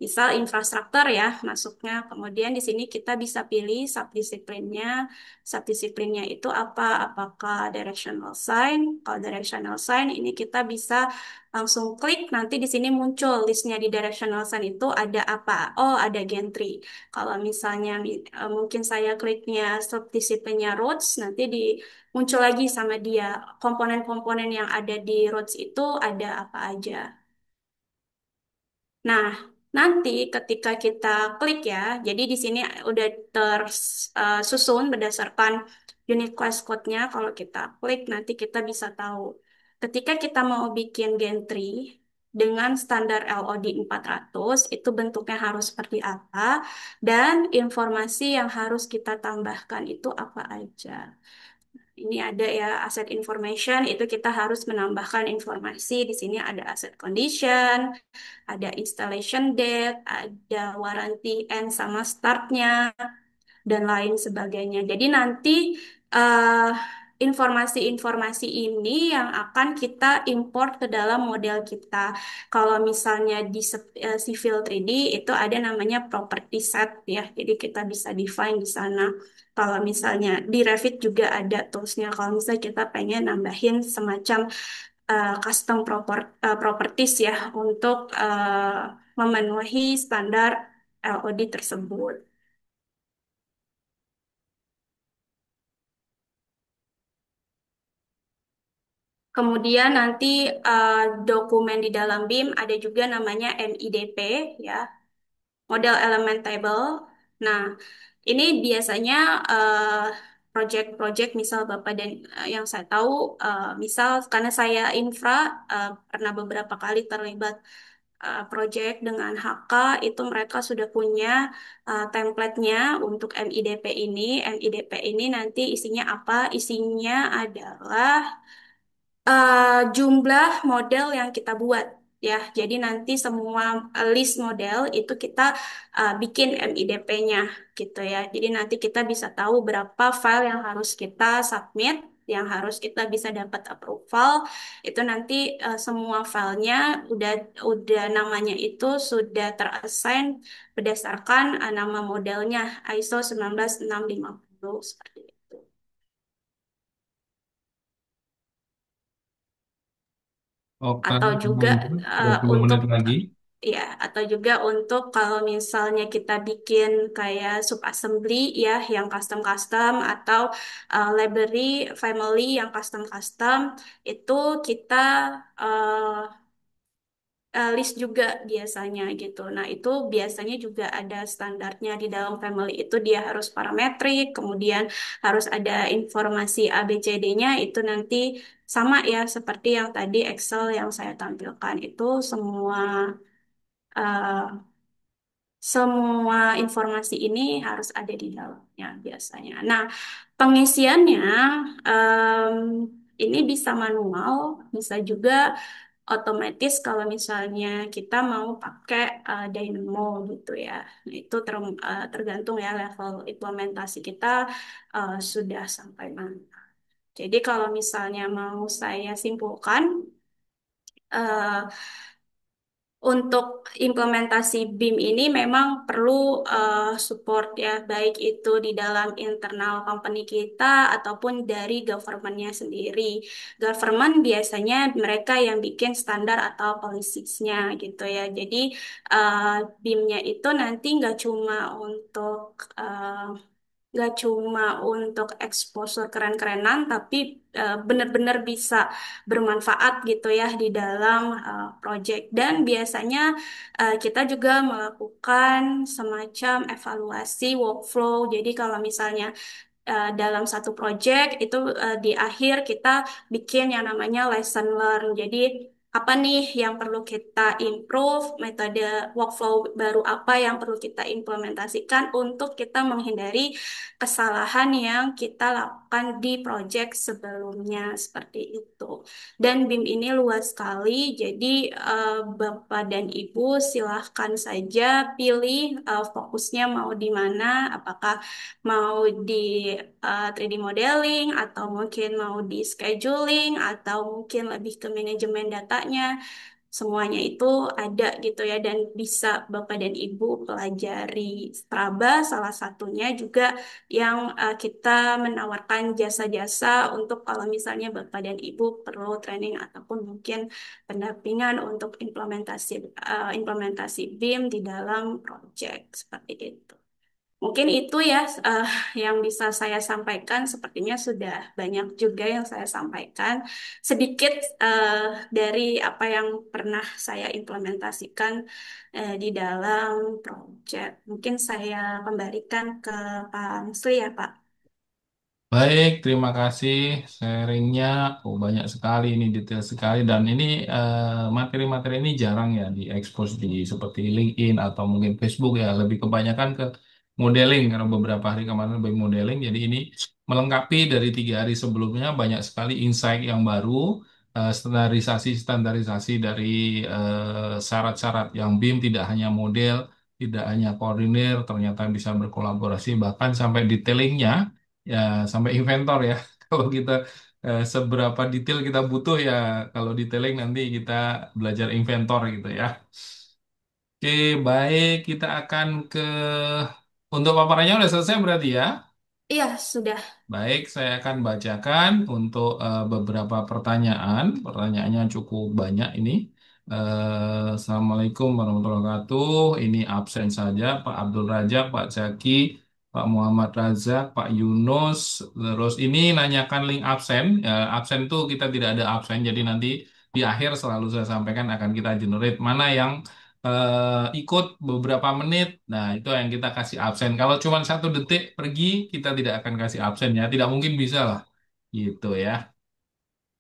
Misal infrastruktur ya masuknya. Kemudian di sini kita bisa pilih subdisiplinnya. Subdisiplinnya itu apa? Apakah directional sign? Kalau directional sign ini kita bisa langsung klik. Nanti di sini muncul listnya di directional sign itu ada apa? Oh, ada gantry. Kalau misalnya mungkin saya kliknya subdisiplinnya roads, nanti di muncul lagi sama dia komponen-komponen yang ada di roads itu ada apa aja. Nah, nanti ketika kita klik ya, jadi di sini udah tersusun berdasarkan unit class code-nya. Kalau kita klik, nanti kita bisa tahu. Ketika kita mau bikin gantry dengan standar LOD 400, itu bentuknya harus seperti apa, dan informasi yang harus kita tambahkan itu apa aja. Ini ada ya asset information, itu kita harus menambahkan informasi. Di sini ada asset condition, ada installation date, ada warranty end sama startnya, dan lain sebagainya. Jadi nanti eh, informasi-informasi ini yang akan kita import ke dalam model kita. Kalau misalnya di Civil 3D itu ada namanya property set ya. Jadi kita bisa define di sana. Kalau misalnya di Revit juga ada toolsnya. Kalau misalnya kita pengen nambahin semacam custom properties ya untuk memenuhi standar LOD tersebut. Kemudian nanti eh, dokumen di dalam BIM ada juga namanya MIDP ya, model element table. Nah, ini biasanya project-project misal Bapak dan yang saya tahu misal karena saya infra pernah beberapa kali terlibat project dengan HK itu mereka sudah punya template-nya untuk MIDP ini. MIDP ini nanti isinya apa? Isinya adalah jumlah model yang kita buat ya. Jadi nanti semua list model itu kita bikin MIDP-nya gitu ya. Jadi nanti kita bisa tahu berapa file yang harus kita submit, yang harus kita bisa dapat approval. Itu nanti semua filenya udah namanya itu sudah terassign berdasarkan nama modelnya ISO 19650 seperti itu. Oke, Atau juga teman-teman, 20 untuk menit lagi. ya, atau juga untuk kalau misalnya kita bikin kayak sub assembly ya yang custom-custom atau library family yang custom-custom itu kita list juga biasanya gitu. Nah, itu biasanya juga ada standarnya di dalam family itu dia harus parametrik, kemudian harus ada informasi ABCD-nya itu nanti sama ya seperti yang tadi Excel yang saya tampilkan itu eh, semua informasi ini harus ada di dalamnya biasanya. Nah, pengisiannya em, ini bisa manual, bisa juga otomatis kalau misalnya kita mau pakai Dynamo gitu ya. Nah, itu tergantung ya level implementasi kita sudah sampai mana. Jadi kalau misalnya mau saya simpulkan, eh, untuk implementasi BIM ini memang perlu support ya, baik itu di dalam internal company kita ataupun dari government-nya sendiri. Government biasanya mereka yang bikin standar atau policies-nya gitu ya. Jadi BIM-nya itu nanti nggak cuma untuk exposure keren-kerenan, tapi benar-benar bisa bermanfaat gitu ya di dalam project. Dan biasanya kita juga melakukan semacam evaluasi workflow. Jadi kalau misalnya dalam satu project itu di akhir kita bikin yang namanya lesson learn. Jadi apa nih yang perlu kita improve, metode workflow baru apa yang perlu kita implementasikan untuk kita menghindari kesalahan yang kita lakukan di project sebelumnya seperti itu. Dan BIM ini luas sekali, jadi Bapak dan Ibu silahkan saja pilih fokusnya mau di mana, apakah mau di 3D modeling atau mungkin mau di scheduling atau mungkin lebih ke manajemen datanya. Semuanya itu ada gitu ya dan bisa Bapak dan Ibu pelajari. Straba salah satunya juga yang kita menawarkan jasa-jasa untuk kalau misalnya Bapak dan Ibu perlu training ataupun mungkin pendampingan untuk implementasi BIM di dalam project seperti itu. Mungkin itu ya eh, yang bisa saya sampaikan. Sepertinya sudah banyak juga yang saya sampaikan. Sedikit dari apa yang pernah saya implementasikan di dalam proyek. Mungkin saya kembalikan ke Pak Musli ya, Pak. Baik, terima kasih sharingnya. Oh, banyak sekali ini, detail sekali. Dan ini materi-materi ini jarang ya diekspos di seperti LinkedIn atau mungkin Facebook ya. Lebih kebanyakan ke modeling karena beberapa hari kemarin lebih modeling. Jadi ini melengkapi dari 3 hari sebelumnya banyak sekali insight yang baru, standarisasi-standarisasi dari syarat-syarat yang BIM tidak hanya model, tidak hanya koordinir, ternyata bisa berkolaborasi bahkan sampai detailingnya, ya sampai inventor ya. Kalau kita seberapa detail kita butuh ya, kalau detailing nanti kita belajar inventor gitu ya. Oke, baik, kita akan ke untuk paparannya udah selesai berarti ya. Iya, sudah. Baik, saya akan bacakan untuk beberapa pertanyaan. Pertanyaannya cukup banyak ini. Assalamualaikum warahmatullahi wabarakatuh. Ini absen saja Pak Abdul Razak, Pak Zaki, Pak Muhammad Razak, Pak Yunus. Terus ini nanyakan link absen. Absen itu kita tidak ada absen, jadi nanti di akhir selalu saya sampaikan akan kita generate mana yang ikut beberapa menit. Nah, itu yang kita kasih absen. Kalau cuma 1 detik pergi, kita tidak akan kasih absen ya. Tidak mungkin bisa lah. Gitu ya.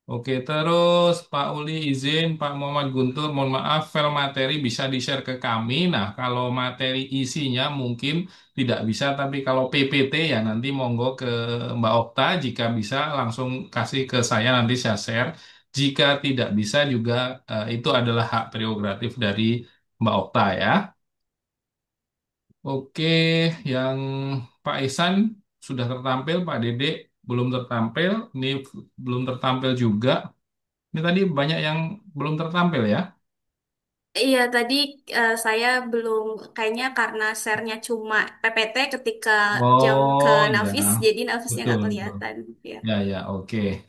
Oke, terus Pak Uli izin, Pak Muhammad Guntur, mohon maaf, file materi bisa di-share ke kami. Nah, kalau materi isinya mungkin tidak bisa, tapi kalau PPT ya nanti monggo ke Mbak Okta. Jika bisa langsung kasih ke saya, nanti saya share. Jika tidak bisa juga itu adalah hak prerogatif dari Mbak Okta ya. Oke, yang Pak Ihsan sudah tertampil, Pak Dede belum tertampil, ini belum tertampil juga. Ini tadi banyak yang belum tertampil ya. Iya, tadi saya belum, kayaknya karena share-nya cuma PPT ketika jam ke Oh ya, Nafis, jadi Nafisnya betul, nggak betul. kelihatan. Ya. Ya, ya, oke.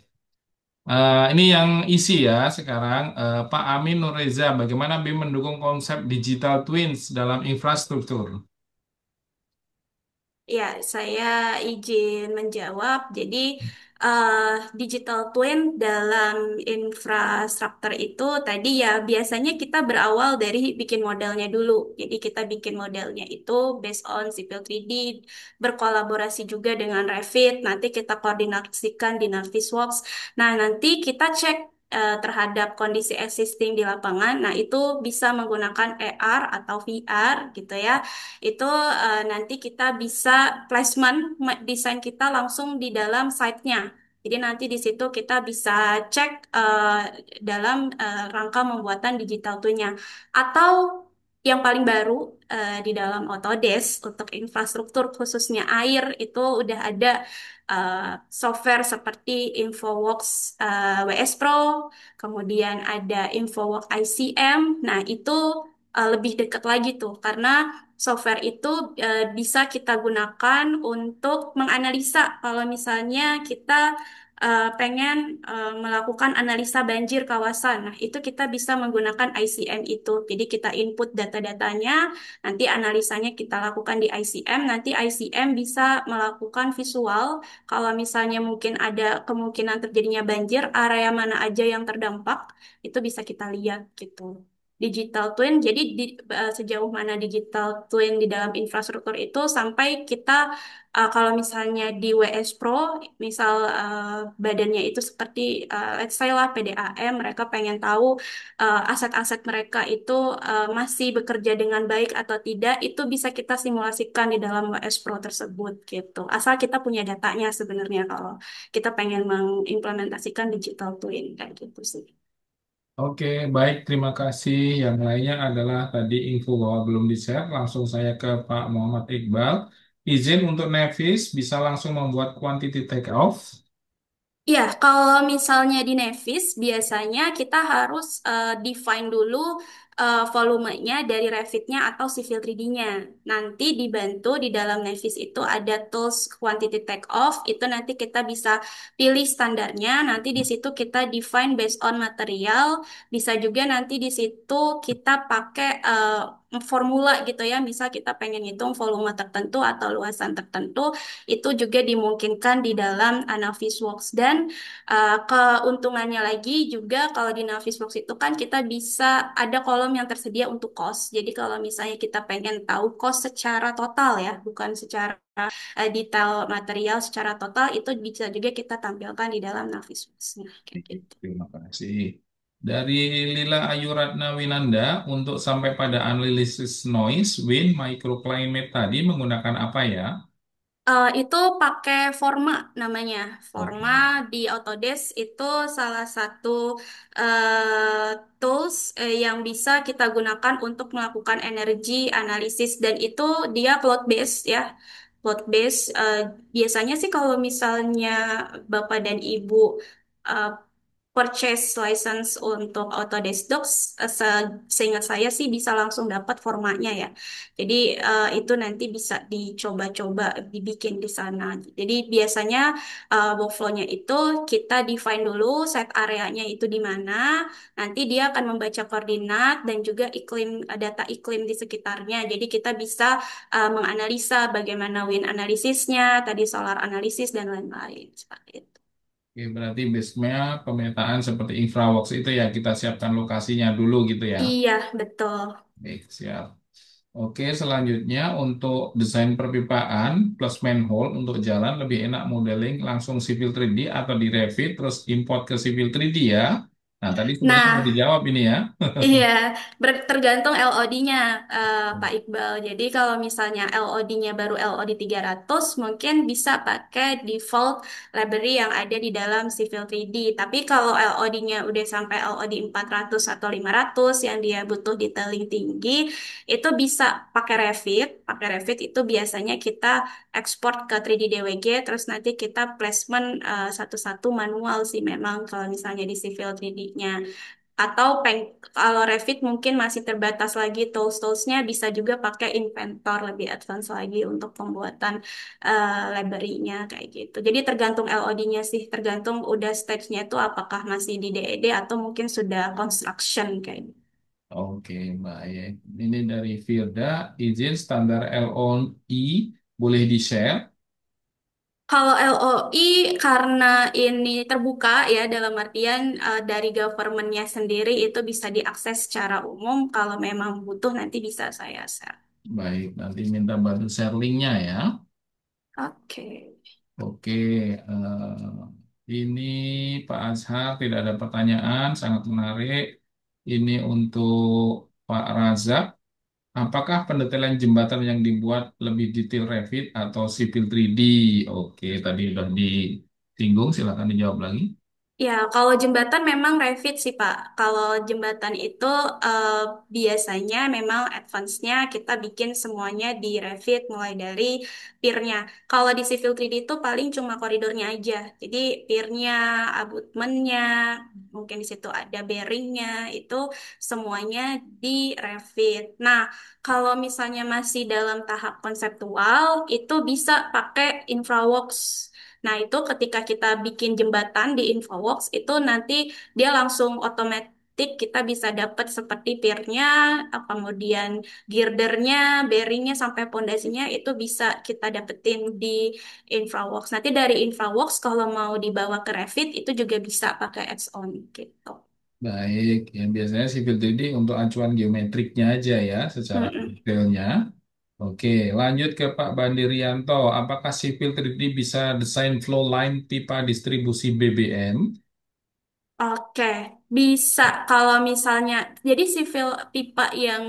Ini yang isi ya sekarang. Pak Amin Nurreza, bagaimana BIM mendukung konsep digital twins dalam infrastruktur? Ya, saya izin menjawab. Jadi, eh, digital twin dalam infrastruktur itu tadi ya biasanya kita berawal dari bikin modelnya dulu. Jadi kita bikin modelnya itu based on Civil 3D, berkolaborasi juga dengan Revit. Nanti kita koordinasikan di Navisworks. Nah, nanti kita cek terhadap kondisi existing di lapangan. Nah, itu bisa menggunakan AR atau VR gitu ya. Itu nanti kita bisa placement desain kita langsung di dalam site-nya. Jadi nanti di situ kita bisa cek dalam rangka pembuatan digital twin-nya. Atau yang paling baru di dalam Autodesk untuk infrastruktur khususnya air itu udah ada software seperti InfoWorks WS Pro, kemudian ada InfoWorks ICM. Nah, itu lebih dekat lagi tuh karena software itu bisa kita gunakan untuk menganalisa kalau misalnya kita pengen melakukan analisa banjir kawasan. Nah, itu kita bisa menggunakan ICM itu. Jadi kita input data-datanya, nanti analisanya kita lakukan di ICM, nanti ICM bisa melakukan visual kalau misalnya mungkin ada kemungkinan terjadinya banjir, area mana aja yang terdampak, itu bisa kita lihat gitu digital twin. Jadi sejauh mana digital twin di dalam infrastruktur itu sampai kita kalau misalnya di WS Pro, misal badannya itu seperti let's say lah PDAM, mereka pengen tahu aset-aset mereka itu masih bekerja dengan baik atau tidak, itu bisa kita simulasikan di dalam WS Pro tersebut gitu. Asal kita punya datanya sebenarnya kalau kita pengen mengimplementasikan digital twin kayak gitu sih. Oke, baik, terima kasih. Yang lainnya adalah tadi info bahwa belum di-share. Langsung saya ke Pak Muhammad Iqbal. Izin untuk Nevis bisa langsung membuat quantity take off. Ya, kalau misalnya di Nevis, biasanya kita harus define dulu volumenya dari Revit-nya atau Civil 3D-nya. Nanti dibantu di dalam Nevis itu ada tools quantity take-off, itu nanti kita bisa pilih standarnya, nanti di situ kita define based on material, bisa juga nanti di situ kita pakai formula gitu ya, misal kita pengen hitung volume tertentu atau luasan tertentu, itu juga dimungkinkan di dalam Navisworks. Dan keuntungannya lagi juga kalau di Navisworks itu kan kita bisa ada kolom yang tersedia untuk cost. Jadi kalau misalnya kita pengen tahu cost secara total ya, bukan secara detail material secara total, itu bisa juga kita tampilkan di dalam Navisworks. Nah, kayak gitu. Terima kasih. Dari Lila Ayuratna Winanda, untuk sampai pada analisis noise, wind, microclimate tadi menggunakan apa ya? Itu pakai Forma namanya. Forma Oke. di Autodesk itu salah satu eh, tools yang bisa kita gunakan untuk melakukan energi analisis dan itu dia cloud based ya. Cloud based biasanya sih kalau misalnya Bapak dan Ibu eh, purchase license untuk Autodesk Docs, seingat saya sih bisa langsung dapat formatnya ya. Jadi itu nanti bisa dicoba-coba dibikin di sana. Jadi biasanya workflow-nya itu kita define dulu set areanya itu di mana, nanti dia akan membaca koordinat dan juga iklim data iklim di sekitarnya. Jadi kita bisa menganalisa bagaimana wind analisisnya, tadi solar analisis dan lain-lain seperti itu. Oke, berarti basement pemetaan seperti Infraworks itu ya kita siapkan lokasinya dulu gitu ya. Iya, betul. Baik, siap. Oke, selanjutnya untuk desain perpipaan plus manhole untuk jalan lebih enak modeling langsung Civil 3D atau di Revit terus import ke Civil 3D ya. Nah, tadi sebenarnya sudah Nah, dijawab ini ya. iya, tergantung LOD-nya, Pak Iqbal. Jadi kalau misalnya LOD-nya baru LOD 300, mungkin bisa pakai default library yang ada di dalam Civil 3D. Tapi kalau LOD-nya udah sampai LOD 400 atau 500 yang dia butuh detailing tinggi, itu bisa pakai Revit. Pakai Revit itu biasanya kita ekspor ke 3D DWG, terus nanti kita placement satu-satu manual sih memang kalau misalnya di Civil 3D-nya. Atau kalau Revit mungkin masih terbatas lagi tools-toolsnya bisa juga pakai Inventor lebih advance lagi untuk pembuatan library-nya kayak gitu. Jadi tergantung LOD-nya sih, tergantung udah stage-nya itu apakah masih di DED atau mungkin sudah construction kayak gitu. Oke, baik. Ini dari Firda, izin standar LOI boleh di-share? Kalau LOI karena ini terbuka ya dalam artian dari government-nya sendiri itu bisa diakses secara umum. Kalau memang butuh nanti bisa saya share. Baik, nanti minta bantu share linknya ya. Oke. Oke, ini Pak Azhar tidak ada pertanyaan, sangat menarik. Ini untuk Pak Razak. Apakah pendetailan jembatan yang dibuat lebih detail Revit atau Civil 3D? Oke, tadi sudah disinggung, silakan dijawab lagi. Ya, kalau jembatan memang Revit sih, Pak. Kalau jembatan itu eh, biasanya memang advance-nya kita bikin semuanya di Revit, mulai dari pier-nya. Kalau di Civil 3D itu paling cuma koridornya aja. Jadi pier-nya, abutmennya, mungkin di situ ada bearing-nya, itu semuanya di Revit. Nah, kalau misalnya masih dalam tahap konseptual, itu bisa pakai InfraWorks. Nah, itu ketika kita bikin jembatan di InfoWorks, itu nanti dia langsung otomatis kita bisa dapat seperti pier-nya, kemudian girdernya, bearingnya, sampai pondasinya itu bisa kita dapetin di InfraWorks. Nanti dari InfraWorks kalau mau dibawa ke Revit itu juga bisa pakai add-on gitu. Baik, yang biasanya Civil 3D untuk acuan geometriknya aja ya, secara Mm-mm. detailnya. Oke, lanjut ke Pak Bandirianto. Apakah Civil 3D bisa desain flow line pipa distribusi BBM? Oke, bisa kalau misalnya jadi civil pipa yang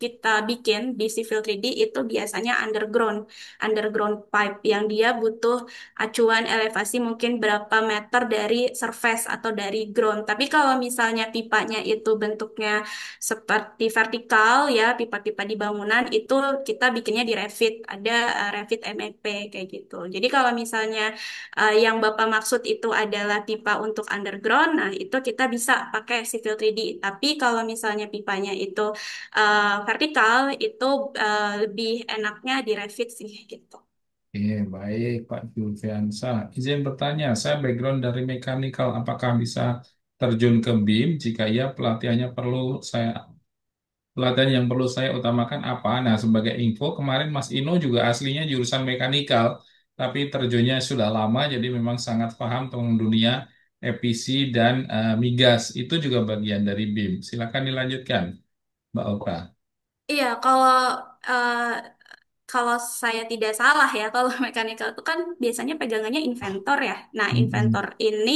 kita bikin di civil 3D itu biasanya underground pipe yang dia butuh acuan elevasi mungkin berapa meter dari surface atau dari ground. Tapi kalau misalnya pipanya itu bentuknya seperti vertikal ya, pipa-pipa di bangunan itu kita bikinnya di Revit, ada Revit MEP kayak gitu. Jadi kalau misalnya yang Bapak maksud itu adalah pipa untuk underground. Nah, itu kita bisa pakai Civil 3D. Tapi kalau misalnya pipanya itu vertikal, itu lebih enaknya di Revit sih gitu. Oke, baik Pak Julfiansa. Izin bertanya, saya background dari mechanical, apakah bisa terjun ke BIM? Jika iya, pelatihan yang perlu saya utamakan apa? Nah, sebagai info, kemarin Mas Ino juga aslinya jurusan mekanikal, tapi terjunnya sudah lama, jadi memang sangat paham tentang dunia EPC dan migas. Itu juga bagian dari BIM. Silakan dilanjutkan, Mbak Oka. Iya, eh, kalau saya tidak salah ya, kalau mechanical itu kan biasanya pegangannya inventor ya. Nah, Mm-mm. inventor ini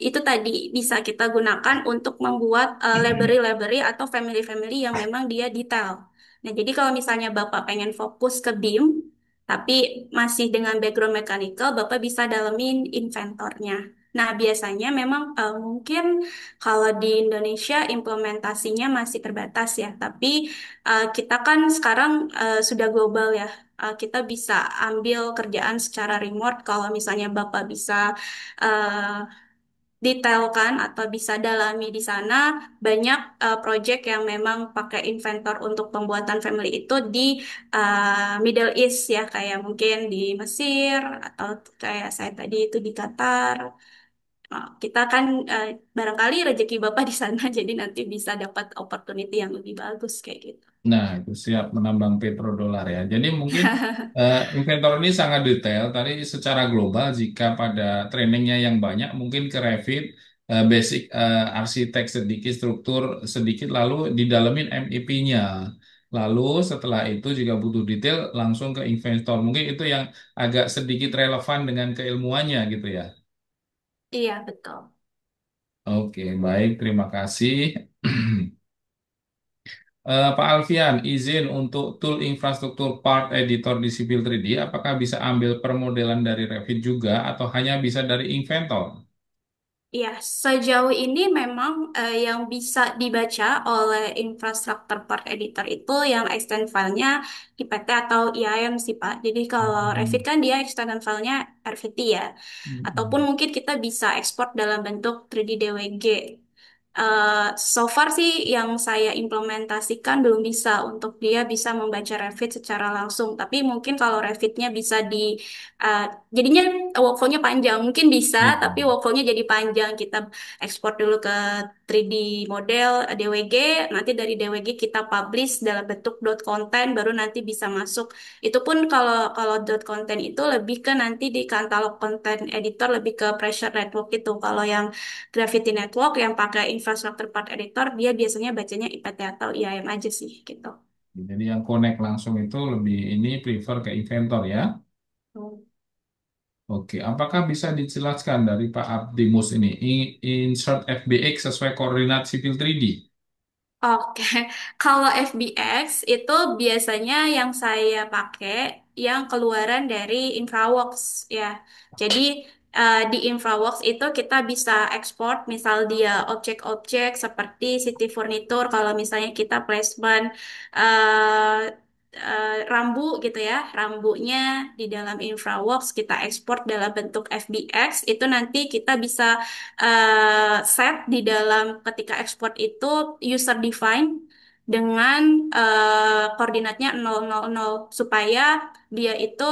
itu tadi bisa kita gunakan untuk membuat library-library atau family-family yang memang dia detail. Nah, jadi kalau misalnya Bapak pengen fokus ke BIM, Tapi masih dengan background mechanical, Bapak bisa dalemin inventornya. Nah, biasanya memang mungkin kalau di Indonesia implementasinya masih terbatas ya, tapi kita kan sekarang sudah global ya. Kita bisa ambil kerjaan secara remote kalau misalnya Bapak bisa eh, detailkan atau bisa dalami di sana banyak project yang memang pakai inventor untuk pembuatan family itu di Middle East ya kayak mungkin di Mesir atau kayak saya tadi itu di Qatar. Kita kan barangkali rezeki Bapak di sana jadi nanti bisa dapat opportunity yang lebih bagus kayak gitu. Nah, itu siap menambang petrodolar ya. Jadi mungkin inventor ini sangat detail. Tadi secara global, jika pada trainingnya yang banyak, mungkin ke Revit, basic arsitek sedikit, struktur sedikit, lalu didalemin MEP-nya. Lalu setelah itu jika butuh detail, langsung ke inventor. Mungkin itu yang agak sedikit relevan dengan keilmuannya gitu ya. Iya, betul. Oke, baik. Terima kasih. Pak Alfian, izin untuk tool infrastruktur part editor di Civil 3D, apakah bisa ambil permodelan dari Revit juga atau hanya bisa dari Inventor? Ya, sejauh ini memang yang bisa dibaca oleh infrastruktur part editor itu yang extend filenya IPT atau IAM sih Pak. Jadi kalau Revit Hmm. kan dia extended filenya RVT ya. Ataupun Hmm. mungkin kita bisa ekspor dalam bentuk 3D DWG. So far sih yang saya implementasikan belum bisa untuk dia bisa membaca Revit secara langsung. Tapi mungkin kalau Revitnya bisa uh, jadinya workflow-nya panjang. Mungkin bisa, Iya. tapi workflow-nya jadi panjang. Kita ekspor dulu ke 3D model DWG, nanti dari DWG kita publish dalam bentuk dot content, baru nanti bisa masuk. Itu pun kalau kalau dot content itu lebih ke nanti di katalog content editor lebih ke pressure network itu. Kalau yang Gravity Network yang pakai infrastructure part editor, dia biasanya bacanya IPT atau IAM aja sih gitu. Jadi yang connect langsung itu lebih ini prefer ke Inventor ya. Hmm. Oke, apakah bisa dijelaskan dari Pak Abdimus ini, insert FBX sesuai koordinat sipil 3D? Oke, kalau FBX itu biasanya yang saya pakai yang keluaran dari InfraWorks ya. Jadi di InfraWorks itu kita bisa ekspor misal dia objek-objek seperti city furniture kalau misalnya kita placement rambu gitu ya, rambunya di dalam InfraWorks kita ekspor dalam bentuk FBX itu nanti kita bisa set di dalam ketika ekspor itu user define dengan koordinatnya 000 supaya dia itu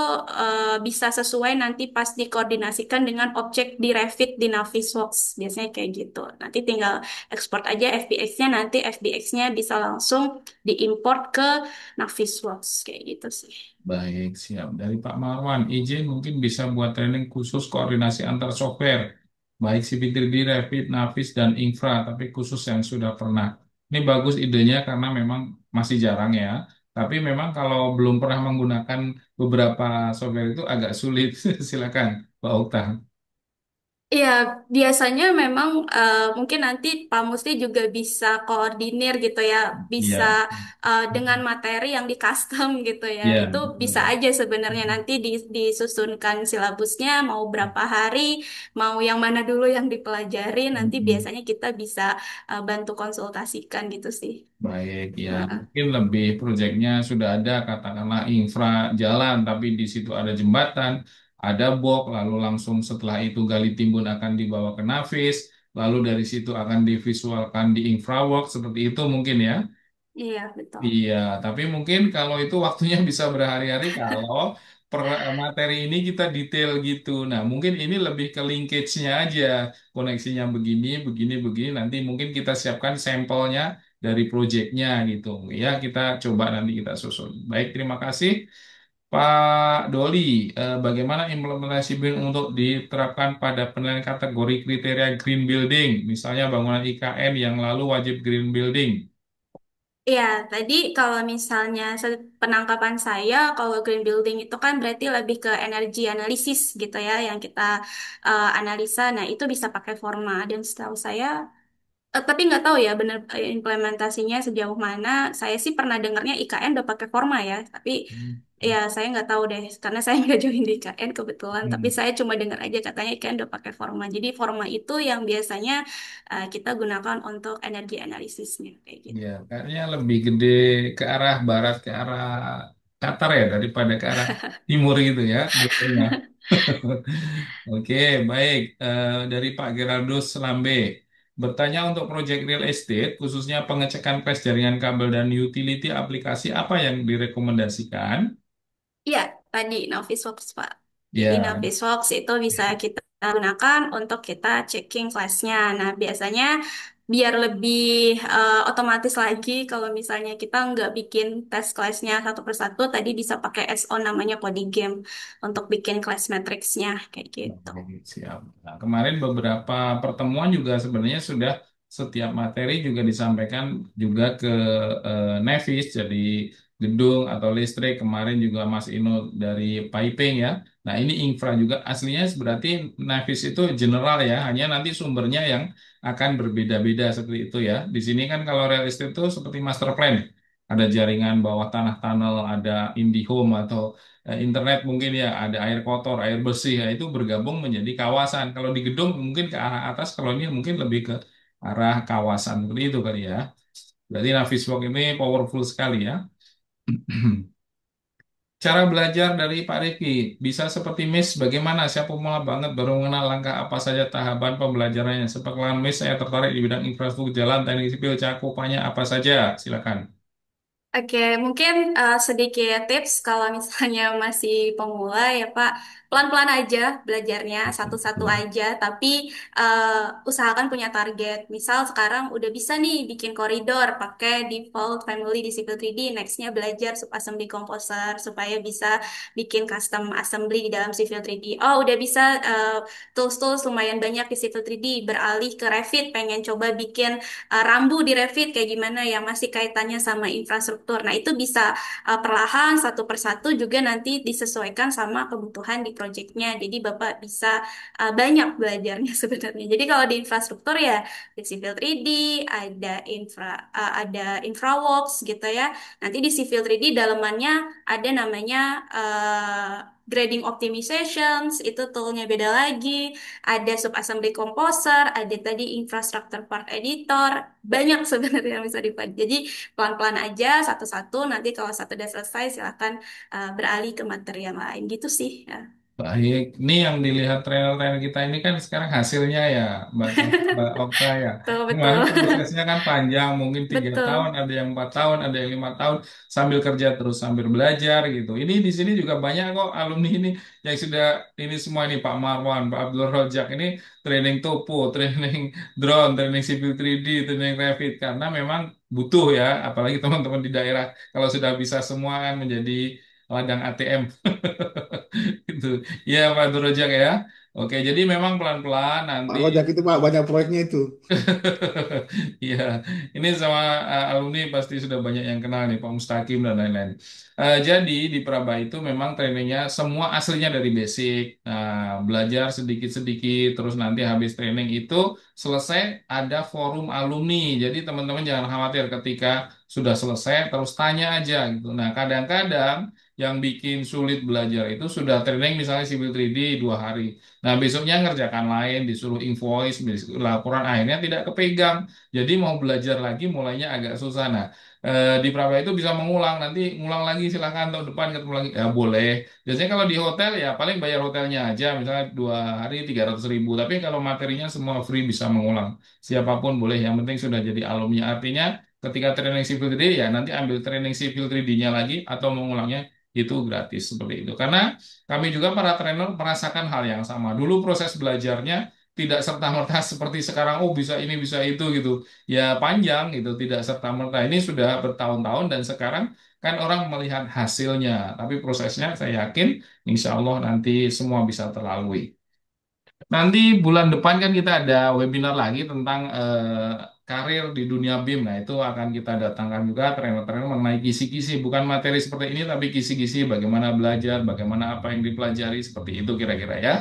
bisa sesuai nanti pas dikoordinasikan dengan objek di Revit di Navisworks biasanya kayak gitu. Nanti tinggal ekspor aja FBX-nya nanti FBX-nya bisa langsung diimport ke Navisworks kayak gitu sih. Baik, siap. Dari Pak Marwan, izin mungkin bisa buat training khusus koordinasi antar software, baik CP3D, Revit, Navis, dan Infra, tapi khusus yang sudah pernah. Ini bagus idenya karena memang masih jarang ya. Tapi memang kalau belum pernah menggunakan beberapa software itu agak sulit. Silakan, Pak Okta. Iya, biasanya memang mungkin nanti Pak Musti juga bisa koordinir gitu ya, bisa Iya, dengan materi yang di custom gitu ya. iya, Itu bisa betul. aja sebenarnya nanti disusunkan silabusnya mau berapa hari, mau yang mana dulu yang dipelajari, nanti Mm-mm. biasanya kita bisa bantu konsultasikan gitu sih. Baik, ya Heeh. mungkin lebih proyeknya sudah ada katakanlah infra jalan, tapi di situ ada jembatan, ada box, lalu langsung setelah itu gali timbun akan dibawa ke Navis, lalu dari situ akan divisualkan di infrawork seperti itu mungkin ya. Iya, betul. Iya, tapi mungkin kalau itu waktunya bisa berhari-hari kalau per materi ini kita detail gitu. Nah, mungkin ini lebih ke linkage-nya aja. Koneksinya begini, begini, begini. Nanti mungkin kita siapkan sampelnya dari project-nya gitu. Ya, kita coba nanti kita susun. Baik, terima kasih. Pak Doli, bagaimana implementasi BIM untuk diterapkan pada penilaian kategori kriteria green building, misalnya bangunan IKN yang lalu wajib green building? Iya, tadi kalau misalnya penangkapan saya, kalau green building itu kan berarti lebih ke energi analisis gitu ya, yang kita analisa. Nah, itu bisa pakai Forma. Dan setahu saya, tapi nggak tahu ya benar implementasinya sejauh mana. Saya sih pernah dengarnya IKN udah pakai Forma ya, tapi Ya, saya nggak tahu deh, karena saya nggak join di IKN kebetulan. Tapi Hmm. saya cuma dengar aja katanya IKN udah pakai Forma. Jadi Forma itu yang biasanya kita gunakan untuk energi analisisnya kayak gitu. Ya, kayaknya lebih gede ke arah barat, ke arah Qatar ya daripada ke arah timur gitu ya, detailnya. Oke, baik. Dari Pak Geraldus Lambe. Bertanya untuk proyek real estate, khususnya pengecekan flash jaringan kabel dan utility aplikasi apa yang direkomendasikan? Iya, tadi Navisworks, Pak. Jadi Ya, Navisworks itu bisa kita gunakan untuk kita checking kelasnya. Nah, biasanya biar lebih otomatis lagi kalau misalnya kita nggak bikin tes kelasnya satu persatu, tadi bisa pakai SO namanya Coding untuk bikin kelas matriksnya kayak gitu. baik, siap. Nah, kemarin beberapa pertemuan juga sebenarnya sudah setiap materi juga disampaikan juga ke Nevis, jadi gedung atau listrik. Kemarin juga Mas Ino dari piping ya. Nah, ini infra juga aslinya berarti Nevis itu general ya, hanya nanti sumbernya yang akan berbeda-beda seperti itu ya. Di sini kan kalau real estate itu seperti master plan. Ada jaringan bawah tanah tunnel, ada IndiHome atau internet mungkin ya ada air kotor, air bersih, ya, itu bergabung menjadi kawasan. Kalau di gedung mungkin ke arah atas, kalau ini mungkin lebih ke arah kawasan seperti itu kali ya. Berarti Naviswork ini powerful sekali ya. Cara belajar dari Pak Riki bisa seperti Miss, bagaimana? Saya pemula banget baru mengenal langkah apa saja tahapan pembelajarannya. Seperti Miss, saya tertarik di bidang infrastruktur jalan, teknik sipil, cakupannya apa saja? Silakan. Oke, mungkin sedikit tips kalau misalnya masih pemula ya Pak, pelan-pelan aja belajarnya, satu-satu aja, tapi usahakan punya target. Misal sekarang udah bisa nih bikin koridor pakai default family di Civil 3D, nextnya belajar subassembly composer supaya bisa bikin custom assembly di dalam Civil 3D. Oh, udah bisa tools-tools lumayan banyak di Civil 3D, beralih ke Revit, pengen coba bikin rambu di Revit kayak gimana yang masih kaitannya sama infrastruktur. Nah, itu bisa perlahan satu persatu juga nanti disesuaikan sama kebutuhan di proyeknya. Jadi Bapak bisa banyak belajarnya sebenarnya. Jadi kalau di infrastruktur ya di Civil 3D, ada InfraWorks gitu ya. Nanti di Civil 3D dalemannya ada namanya grading optimizations, itu toolnya beda lagi, ada subassembly composer, ada tadi infrastructure part editor, banyak sebenarnya yang bisa dipelajari. Jadi pelan-pelan aja satu-satu, nanti kalau satu udah selesai silahkan beralih ke materi yang lain gitu sih. Ya. Baik, ini yang dilihat trainer-trainer kita ini kan sekarang hasilnya ya, Mbak Okta ya. Betul, betul. Kemarin prosesnya kan panjang, mungkin 3 tahun, Betul. ada yang 4 tahun, ada yang 5 tahun, sambil kerja terus sambil belajar gitu. Ini di sini juga banyak kok alumni ini yang sudah ini semua ini Pak Marwan, Pak Abdul Rojak ini training topo, training drone, training civil 3D, training Revit karena memang butuh ya, apalagi teman-teman di daerah kalau sudah bisa semua kan menjadi ladang ATM. Gitu. Iya, Pak Durojak ya. Oke, jadi memang pelan-pelan Pak nanti. Rojak itu Pak banyak proyeknya itu. Iya, ini sama alumni pasti sudah banyak yang kenal nih, Pak Mustaqim dan lain-lain. Jadi di Praba itu memang trainingnya semua aslinya dari basic. Belajar sedikit-sedikit, terus nanti habis training itu selesai ada forum alumni. Jadi teman-teman jangan khawatir ketika sudah selesai, terus tanya aja gitu. Nah, kadang-kadang yang bikin sulit belajar itu sudah training misalnya Civil 3D 2 hari. Nah, besoknya ngerjakan lain, disuruh invoice, laporan akhirnya tidak kepegang. Jadi mau belajar lagi mulainya agak susah. Nah, di Praba itu bisa mengulang, nanti ngulang lagi silahkan tahun depan ketemu lagi. Ya boleh. Biasanya kalau di hotel ya paling bayar hotelnya aja, misalnya 2 hari 300.000. Tapi kalau materinya semua free bisa mengulang. Siapapun boleh, yang penting sudah jadi alumni. Artinya ketika training Civil 3D ya nanti ambil training Civil 3D-nya lagi atau mengulangnya itu gratis seperti itu. Karena kami juga para trainer merasakan hal yang sama. Dulu proses belajarnya tidak serta-merta seperti sekarang, oh bisa ini, bisa itu gitu. Ya panjang gitu, tidak serta-merta. Ini sudah bertahun-tahun dan sekarang kan orang melihat hasilnya. Tapi prosesnya saya yakin insya Allah nanti semua bisa terlalui. Nanti bulan depan kan kita ada webinar lagi tentang karir di dunia BIM. Nah, itu akan kita datangkan juga trainer-trainer mengenai kisi-kisi, bukan materi seperti ini, tapi kisi-kisi bagaimana belajar, bagaimana apa yang dipelajari, seperti itu kira-kira ya.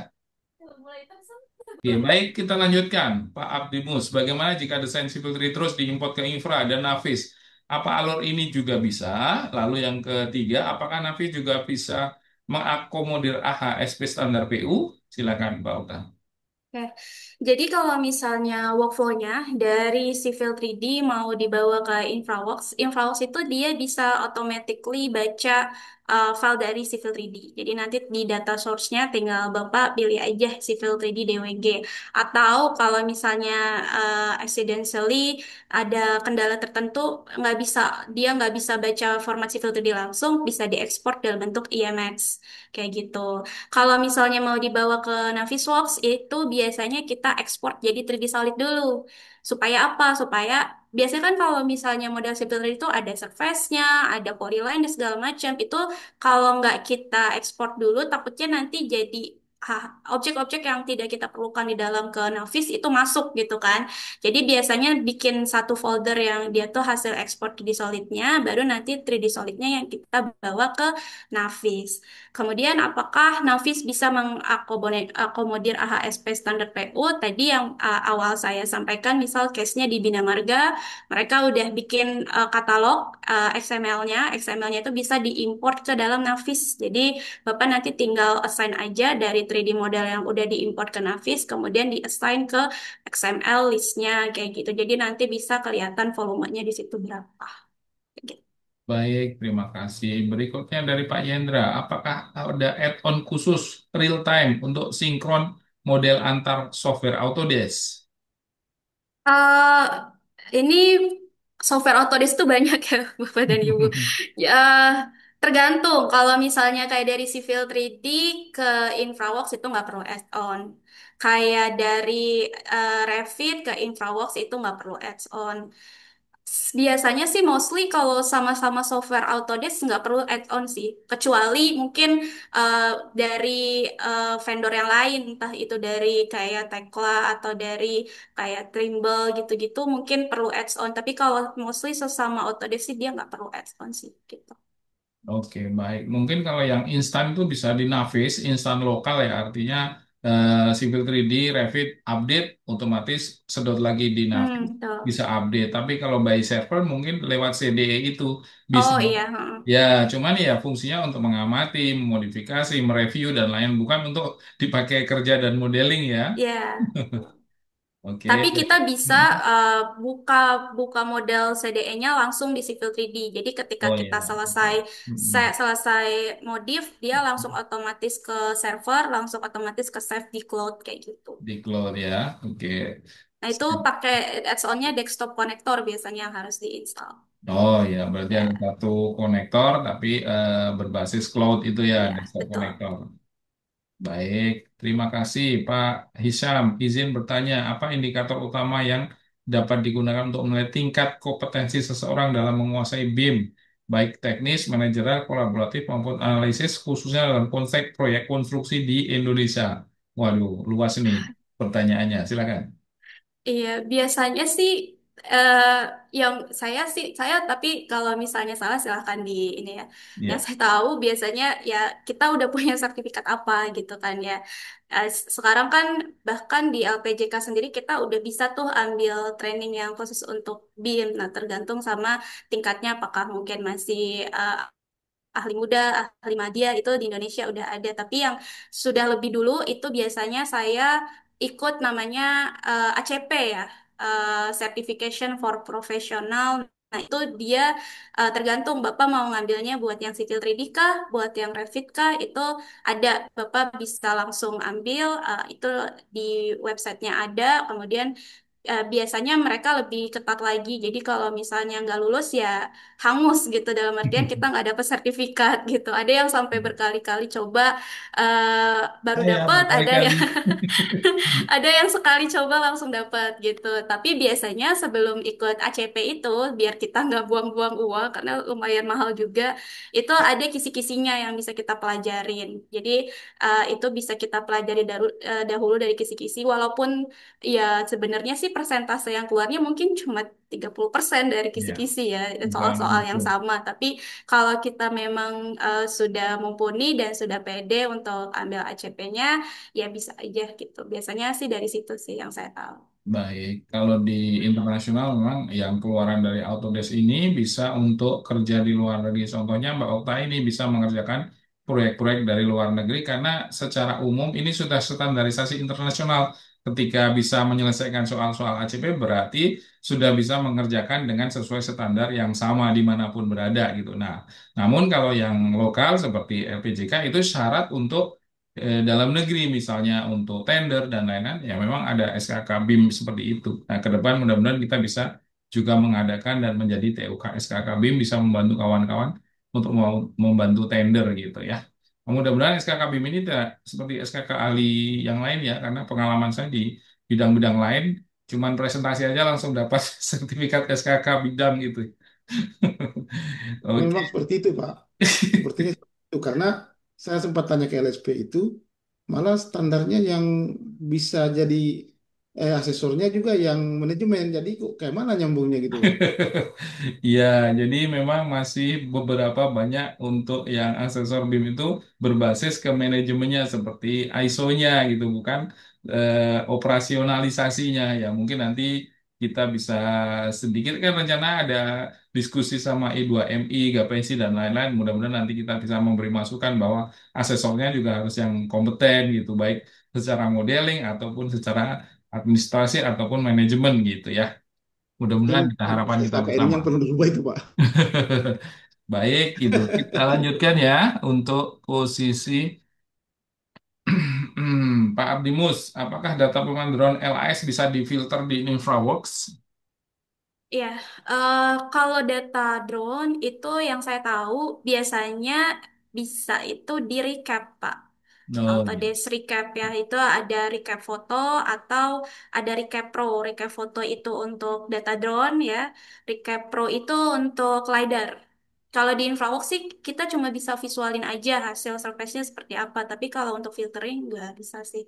Oke, baik kita lanjutkan. Pak Abdimus, bagaimana jika desain civil 3D terus diimport ke infra dan Navis? Apa alur ini juga bisa? Lalu yang ketiga, apakah Navi juga bisa mengakomodir AHSP standar PU? Silakan, Pak Uta. Oke, jadi kalau misalnya workflow-nya dari Civil 3D mau dibawa ke InfraWorks, InfraWorks itu dia bisa automatically baca file dari Civil 3D. Jadi nanti di data source-nya tinggal Bapak pilih aja Civil 3D DWG. Atau kalau misalnya accidentally ada kendala tertentu, dia nggak bisa baca format Civil 3D langsung, bisa diekspor dalam bentuk IMX. Kayak gitu. Kalau misalnya mau dibawa ke Navisworks, itu biasanya kita ekspor jadi 3D solid dulu. Supaya apa? Supaya biasanya kan kalau misalnya model sipil itu ada surface-nya, ada polyline dan segala macam. Itu kalau nggak kita ekspor dulu, takutnya nanti jadi objek-objek yang tidak kita perlukan di dalam ke Navis itu masuk gitu kan. Jadi biasanya bikin satu folder yang dia tuh hasil ekspor 3D solidnya, baru nanti 3D solidnya yang kita bawa ke Navis. Kemudian, apakah Navis bisa mengakomodir AHSP standar PU? Tadi yang awal saya sampaikan, misal case-nya di Bina Marga, mereka udah bikin katalog XML-nya. XML-nya itu bisa diimport ke dalam Navis. Jadi, Bapak nanti tinggal assign aja dari 3D model yang udah diimport ke Navis, kemudian di-assign ke XML list-nya, kayak gitu. Jadi, nanti bisa kelihatan volumenya di situ berapa. Gitu. Baik, terima kasih. Berikutnya dari Pak Yendra, apakah ada add-on khusus real time untuk sinkron model antar software Autodesk? eh ini software Autodesk tuh banyak ya, Bapak dan Ibu. Ya, tergantung. Kalau misalnya kayak dari Civil 3D ke InfraWorks itu nggak perlu add-on. Kayak dari Revit ke InfraWorks itu nggak perlu add-on. Biasanya sih mostly kalau sama-sama software Autodesk nggak perlu add-on sih. Kecuali mungkin eh, dari vendor yang lain, entah itu dari kayak Tekla atau dari kayak Trimble gitu-gitu mungkin perlu add-on. Tapi kalau mostly sesama Autodesk sih dia nggak perlu add-on sih gitu. Oke, baik. Mungkin kalau yang instan itu bisa di Navis, instan lokal ya, artinya Civil 3D, Revit, update, otomatis sedot lagi di Navis, Betul. bisa update. Tapi kalau by server mungkin lewat CDE itu bisa. Oh iya, heeh. Ya, cuman ya fungsinya untuk mengamati, memodifikasi, mereview, dan lain, bukan untuk dipakai kerja dan modeling ya. Ya. Tapi Oke. kita bisa buka buka model CDE-nya langsung di Civil 3D. Jadi ketika Oh kita ya. selesai selesai modif, dia langsung otomatis ke server, langsung otomatis ke save di cloud kayak gitu. Di cloud ya. Oke. Nah, itu pakai add-onnya desktop connector biasanya yang harus diinstal. Oh ya, berarti ada Ya, satu konektor tapi berbasis cloud itu ya, ya, desktop betul. konektor. Baik, terima kasih Pak Hisham. Izin bertanya, apa indikator utama yang dapat digunakan untuk menilai tingkat kompetensi seseorang dalam menguasai BIM, baik teknis, manajerial, kolaboratif maupun analisis, khususnya dalam konteks proyek konstruksi di Indonesia? Waduh, luas nih pertanyaannya. Silakan. Iya, biasanya sih eh, yang saya tapi kalau misalnya salah silahkan di ini ya. Yang Ya. saya tahu biasanya ya kita udah punya sertifikat apa gitu kan ya. Sekarang kan bahkan di LPJK sendiri kita udah bisa tuh ambil training yang khusus untuk BIM. Nah, tergantung sama tingkatnya apakah mungkin masih eh, ahli muda, ahli madya itu di Indonesia udah ada. Tapi yang sudah lebih dulu itu biasanya saya ikut namanya ACP ya, Certification for Professional. Nah, itu dia tergantung Bapak mau ngambilnya buat yang Civil 3D kah, buat yang Revit kah, itu ada. Bapak bisa langsung ambil, itu di websitenya ada, kemudian biasanya mereka lebih ketat lagi. Jadi kalau misalnya nggak lulus ya hangus gitu dalam artian kita nggak dapat sertifikat gitu. Ada yang sampai berkali-kali coba baru Saya dapat, ada berkali-kali. yang ada yang sekali coba langsung dapat gitu. Tapi biasanya sebelum ikut ACP itu biar kita nggak buang-buang uang karena lumayan mahal juga, itu ada kisi-kisinya yang bisa kita pelajarin. Jadi itu bisa kita pelajari dahulu dari kisi-kisi walaupun ya sebenarnya sih persentase yang keluarnya mungkin cuma 30% dari Ya, kisi-kisi ya, soal-soal yang betul. sama. Tapi kalau kita memang sudah mumpuni dan sudah pede untuk ambil ACP-nya, ya bisa aja gitu. Biasanya sih dari situ sih yang saya tahu. Baik, kalau di internasional memang yang keluaran dari Autodesk ini bisa untuk kerja di luar negeri. Contohnya Mbak Okta ini bisa mengerjakan proyek-proyek dari luar negeri karena secara umum ini sudah standarisasi internasional. Ketika bisa menyelesaikan soal-soal ACP berarti sudah bisa mengerjakan dengan sesuai standar yang sama dimanapun berada gitu. Nah, namun kalau yang lokal seperti LPJK itu syarat untuk dalam negeri misalnya untuk tender dan lain-lain ya memang ada SKK BIM seperti itu. Nah, ke depan mudah-mudahan kita bisa juga mengadakan dan menjadi TUK SKK BIM bisa membantu kawan-kawan untuk mau membantu tender gitu ya. Nah, mudah-mudahan SKK BIM ini tidak seperti SKK ahli yang lain ya karena pengalaman saya di bidang-bidang lain cuman presentasi aja langsung dapat sertifikat SKK bidang gitu. Oke. Memang seperti itu, Pak. Sepertinya seperti itu karena saya sempat tanya ke LSP itu, malah standarnya yang bisa jadi asesornya juga yang manajemen. Jadi kok kayak mana nyambungnya gitu, Pak? Ya, jadi memang masih beberapa banyak untuk yang asesor BIM itu berbasis ke manajemennya seperti ISO-nya gitu, bukan operasionalisasinya. Ya, mungkin nanti kita bisa sedikit kan rencana ada diskusi sama I2MI, GAPESI dan lain-lain. Mudah-mudahan nanti kita bisa memberi masukan bahwa asesornya juga harus yang kompeten gitu, baik secara modeling ataupun secara administrasi ataupun manajemen gitu ya. Mudah-mudahan kita Yang harapan kita SKKN bersama. yang perlu dirubah itu, Pak. Baik, gitu. Kita lanjutkan ya untuk posisi Pak Abdimus. Apakah data pemain drone LAS bisa difilter di InfraWorks? Ya, kalau data drone itu yang saya tahu biasanya bisa itu di recap, Pak. Oh, iya. Autodesk Recap ya, itu ada recap foto atau ada recap pro. Recap foto itu untuk data drone ya, recap pro itu untuk LiDAR. Kalau di InfraWorks sih kita cuma bisa visualin aja hasil surface-nya seperti apa, tapi kalau untuk filtering nggak bisa sih.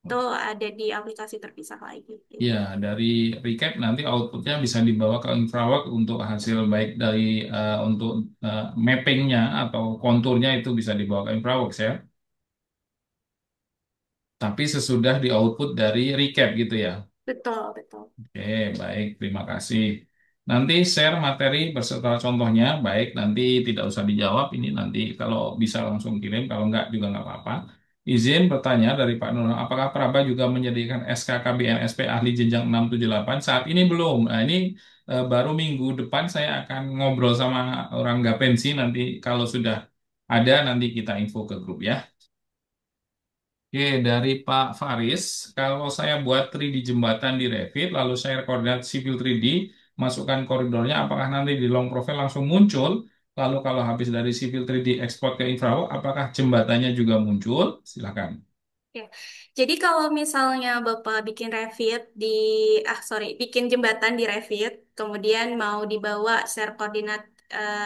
Itu ada di aplikasi terpisah lagi Ya, gitu. dari recap nanti outputnya bisa dibawa ke InfraWorks untuk hasil baik dari untuk mappingnya atau konturnya itu bisa dibawa ke InfraWorks ya. Tapi sesudah di output dari recap gitu ya. Betul, betul. Oke, baik, terima kasih. Nanti share materi beserta contohnya, baik, nanti tidak usah dijawab, ini nanti kalau bisa langsung kirim, kalau enggak juga enggak apa-apa. Izin bertanya dari Pak Nur, apakah Praba juga menyediakan SKKBNSP ahli jenjang 678? Saat ini belum. Nah, ini baru minggu depan saya akan ngobrol sama orang Gapensi, nanti kalau sudah ada, nanti kita info ke grup ya. Oke, dari Pak Faris, kalau saya buat 3D jembatan di Revit, lalu share koordinat sipil 3D, masukkan koridornya, apakah nanti di long profile langsung muncul? Lalu kalau habis dari sipil 3D export ke infraworld, apakah jembatannya juga muncul? Silakan. Ya. Jadi kalau misalnya Bapak bikin Revit di, sorry, bikin jembatan di Revit, kemudian mau dibawa share koordinat eh,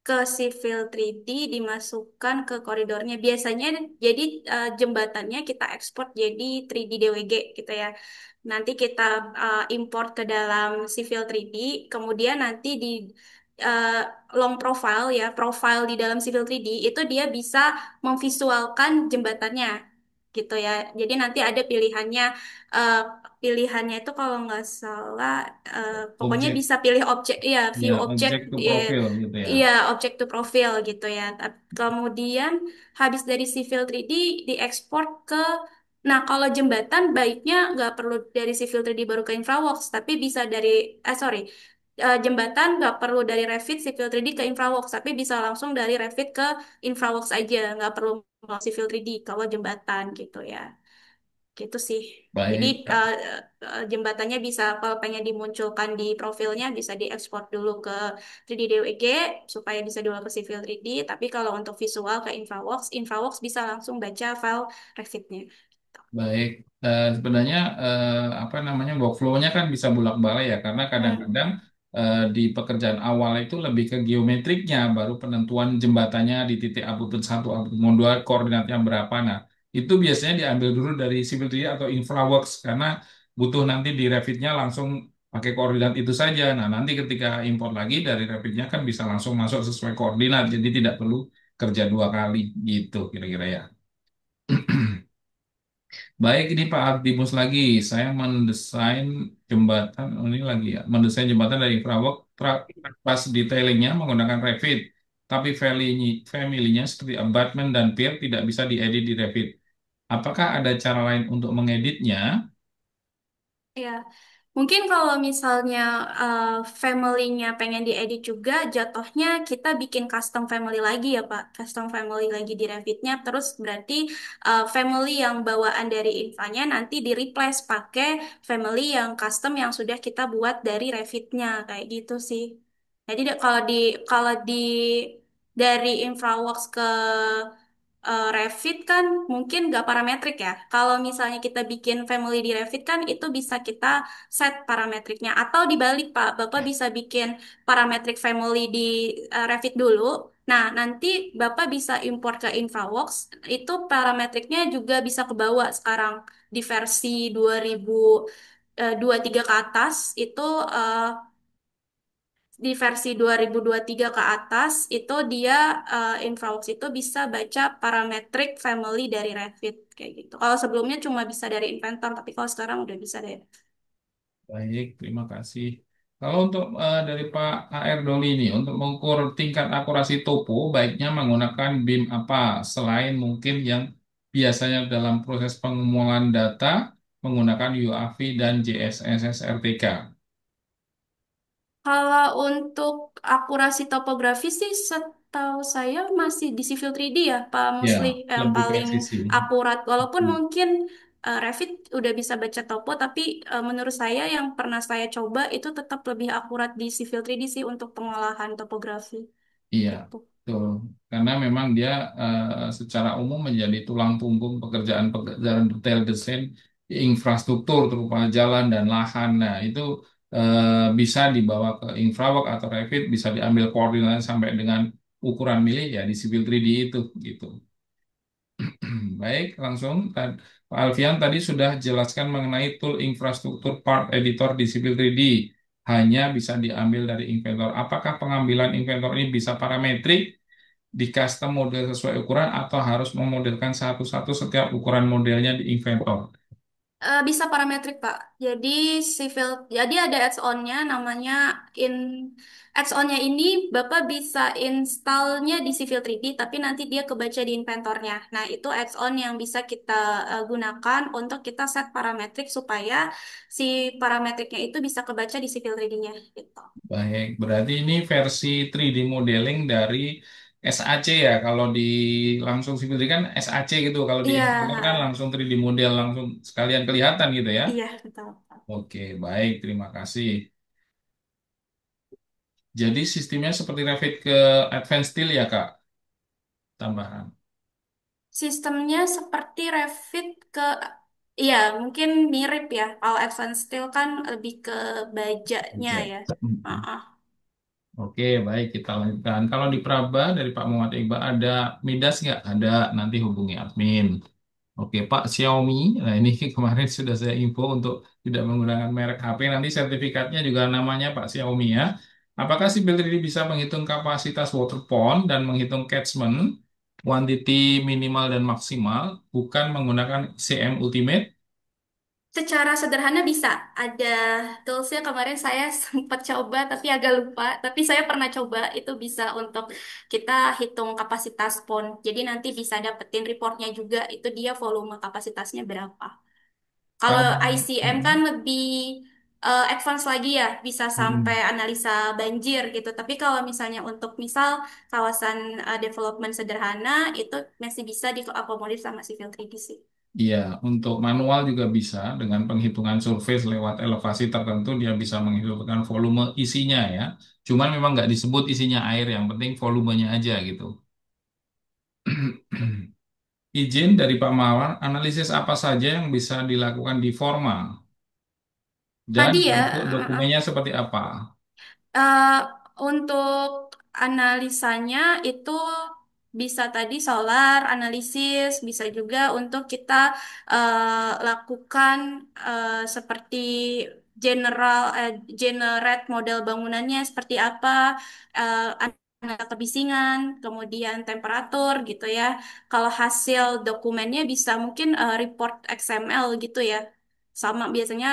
ke Civil 3D dimasukkan ke koridornya. Biasanya jadi jembatannya kita ekspor jadi 3D DWG gitu ya. Nanti kita import ke dalam Civil 3D, kemudian nanti di eh, long profile ya, profile di dalam Civil 3D itu dia bisa memvisualkan jembatannya gitu ya. Jadi nanti ada pilihannya eh, pilihannya itu kalau nggak salah pokoknya Objek, bisa pilih objek ya view ya, objek objek to eh, profile gitu ya. iya objek to profile gitu ya. Kemudian habis dari Civil 3D diekspor ke Nah, kalau jembatan baiknya nggak perlu dari Civil 3D baru ke InfraWorks, tapi bisa dari, sorry, jembatan nggak perlu dari Revit Civil 3D ke InfraWorks, tapi bisa langsung dari Revit ke InfraWorks aja, nggak perlu Civil 3D kalau jembatan gitu ya. Gitu sih. Jadi Baik, jembatannya bisa kalau pengen dimunculkan di profilnya bisa diekspor dulu ke 3D DWG supaya bisa diolah ke Civil 3D. Tapi kalau untuk visual ke InfraWorks, InfraWorks bisa langsung baca file Revit-nya. baik. Sebenarnya apa namanya workflow-nya kan bisa bolak-balik ya karena Hmm. kadang-kadang di pekerjaan awal itu lebih ke geometriknya, baru penentuan jembatannya di titik abutan satu, abutan dua, koordinatnya berapa. Nah, itu biasanya diambil dulu dari Civil 3D atau InfraWorks karena butuh nanti di Revit-nya langsung pakai koordinat itu saja. Nah, nanti ketika import lagi dari Revit-nya kan bisa langsung masuk sesuai koordinat, jadi tidak perlu kerja dua kali gitu kira-kira ya. Baik, ini Pak Artimus lagi. Saya mendesain jembatan, oh, ini lagi ya, mendesain jembatan dari Framework pas detailingnya menggunakan Revit. Tapi family-nya seperti abutment dan pier tidak bisa diedit di Revit. Apakah ada cara lain untuk mengeditnya? Ya, mungkin kalau misalnya family-nya pengen diedit juga, jatuhnya kita bikin custom family lagi ya Pak. Custom family lagi di Revit-nya, terus berarti family yang bawaan dari Infanya nanti di-replace pakai family yang custom yang sudah kita buat dari Revit-nya, kayak gitu sih. Jadi kalau di dari InfraWorks ke Revit kan mungkin nggak parametrik ya. Kalau misalnya kita bikin family di Revit kan itu bisa kita set parametriknya. Atau dibalik Pak, Bapak bisa bikin parametrik family di Revit dulu. Nah, nanti Bapak bisa import ke InfraWorks. Itu parametriknya juga bisa kebawa sekarang di versi 2023 ke atas. Itu di versi 2023 ke atas itu dia InfraWorks itu bisa baca parametrik family dari Revit kayak gitu. Kalau sebelumnya cuma bisa dari Inventor, tapi kalau sekarang udah bisa dari Baik, terima kasih. Kalau untuk dari Pak AR Doli ini, untuk mengukur tingkat akurasi topo, baiknya menggunakan BIM apa selain mungkin yang biasanya dalam proses pengumpulan data menggunakan UAV dan JSSRTK. Kalau untuk akurasi topografi sih setahu saya masih di Civil 3D ya, Pak Ya, Musli yang lebih paling presisi. akurat. Walaupun Hmm. mungkin Revit udah bisa baca topo, tapi menurut saya yang pernah saya coba itu tetap lebih akurat di Civil 3D sih untuk pengolahan topografi. Iya, Gitu. betul. Karena memang dia secara umum menjadi tulang punggung pekerjaan-pekerjaan detail desain infrastruktur, terutama jalan dan lahan. Nah, itu bisa dibawa ke Infrawork atau Revit, bisa diambil koordinat sampai dengan ukuran milik ya di Civil 3D itu, gitu. Baik, langsung. Pak Alfian tadi sudah jelaskan mengenai tool infrastruktur part editor di Civil 3D. Hanya bisa diambil dari inventor. Apakah pengambilan inventor ini bisa parametrik, di custom model sesuai ukuran, atau harus memodelkan satu-satu setiap ukuran modelnya di inventor? Bisa parametrik, Pak. Jadi ada add-on-nya namanya in add-on-nya ini Bapak bisa installnya di Civil 3D, tapi nanti dia kebaca di inventornya. Nah, itu add-on yang bisa kita gunakan untuk kita set parametrik supaya si parametriknya itu bisa kebaca di Civil 3D-nya. Gitu. Baik, berarti ini versi 3D modeling dari SAC ya. Kalau di langsung seperti kan SAC gitu. Kalau di Iya, inventor kan langsung 3D model, langsung sekalian kelihatan gitu ya. iya betul. Oke, baik, terima kasih. Jadi sistemnya seperti Revit ke Advanced Steel ya, Kak? Tambahan. Sistemnya seperti Revit ke, iya mungkin mirip ya. Kalau Advanced Steel kan lebih ke bajanya Aja. ya. Mm-mm. Heeh. Oke, baik, kita lanjutkan. Kalau di Praba dari Pak Muhammad Iqbal ada Midas nggak? Ada, nanti hubungi admin. Oke, Pak Xiaomi. Nah, ini kemarin sudah saya info untuk tidak menggunakan merek HP. Nanti sertifikatnya juga namanya Pak Xiaomi ya. Apakah si builder ini bisa menghitung kapasitas water pond dan menghitung catchment, quantity minimal dan maksimal, bukan menggunakan CM Ultimate? Secara sederhana bisa. Ada toolsnya kemarin saya sempat coba tapi agak lupa. Tapi saya pernah coba itu bisa untuk kita hitung kapasitas pon. Jadi nanti bisa dapetin reportnya juga itu dia volume kapasitasnya berapa. Kalau Kalau ICM kan lebih advance lagi ya, bisa sampai Hmm. analisa banjir gitu. Tapi kalau misalnya untuk misal kawasan development sederhana itu masih bisa diakomodir sama civil 3D sih. Iya, untuk manual juga bisa dengan penghitungan surface lewat elevasi tertentu dia bisa menghitungkan volume isinya ya. Cuman memang nggak disebut isinya air, yang penting volumenya aja gitu. Izin dari Pak Mawar, analisis apa saja yang bisa dilakukan di formal dan Tadi ya, bentuk dokumennya seperti apa? eh, untuk analisanya itu bisa tadi solar analisis, bisa juga untuk kita lakukan seperti generate model bangunannya seperti apa, analisa kebisingan, kemudian temperatur gitu ya. Kalau hasil dokumennya bisa mungkin report XML gitu ya. Sama biasanya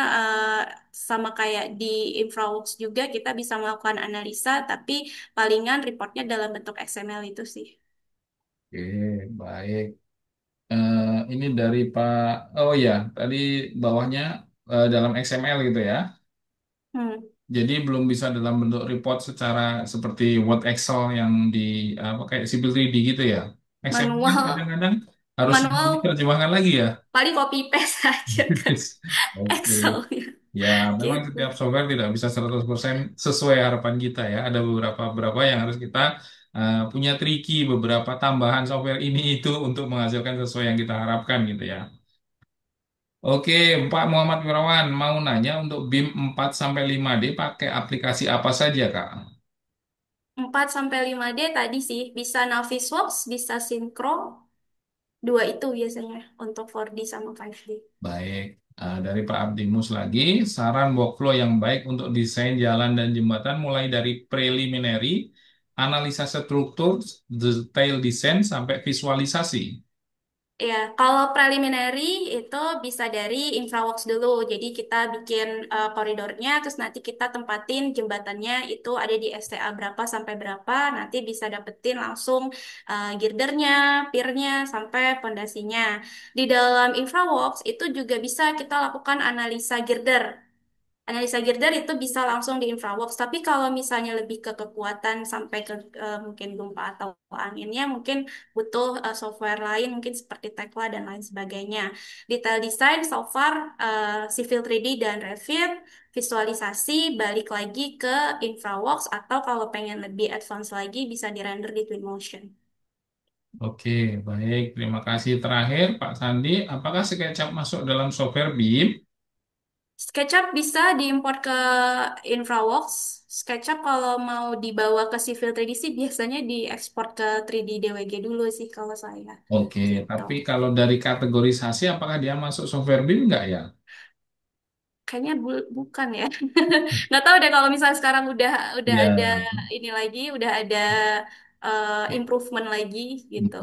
sama kayak di InfraWorks juga kita bisa melakukan analisa, tapi palingan reportnya dalam bentuk XML itu sih. Oke, baik. Ini dari Pak. Oh ya, tadi bawahnya dalam XML gitu ya. Hmm. Jadi belum bisa dalam bentuk report secara seperti Word Excel yang di apa kayak Civil 3D gitu ya. XML kan Manual, kadang-kadang harus manual diterjemahkan lagi ya. paling copy paste aja kan Oke. Excelnya Ya, memang gitu. setiap software tidak bisa 100% sesuai harapan kita ya. Ada beberapa yang harus kita punya tricky, beberapa tambahan software ini itu untuk menghasilkan sesuai yang kita harapkan gitu ya. Oke, Pak Muhammad Wirawan mau nanya untuk BIM 4 sampai 5D pakai aplikasi apa saja, Kak? 4 sampai 5D tadi sih bisa Navisworks, bisa Synchro, dua itu biasanya untuk 4D sama 5D. Baik, dari Pak Abdimus lagi, saran workflow yang baik untuk desain jalan dan jembatan mulai dari preliminary, analisa struktur, detail desain, sampai visualisasi. Ya, kalau preliminary itu bisa dari InfraWorks dulu. Jadi kita bikin koridornya, terus nanti kita tempatin jembatannya itu ada di STA berapa sampai berapa. Nanti bisa dapetin langsung girdernya, piernya, sampai pondasinya. Di dalam InfraWorks itu juga bisa kita lakukan analisa girder. Analisa girder itu bisa langsung di infraworks, tapi kalau misalnya lebih ke kekuatan sampai ke mungkin gempa atau anginnya, mungkin butuh software lain, mungkin seperti Tekla dan lain sebagainya. Detail design, so far Civil 3D dan Revit, visualisasi, balik lagi ke infraworks, atau kalau pengen lebih advance lagi bisa di-render di Twinmotion. Oke, baik. Terima kasih. Terakhir, Pak Sandi, apakah SketchUp masuk dalam software BIM? SketchUp bisa diimport ke InfraWorks. SketchUp kalau mau dibawa ke Civil 3D sih biasanya diekspor ke 3D DWG dulu sih kalau saya. Oke, Gitu. tapi kalau dari kategorisasi, apakah dia masuk software BIM nggak ya? Kayaknya bukan ya. Nggak tahu deh kalau misalnya sekarang udah ada Ya. ini lagi, udah ada improvement lagi gitu.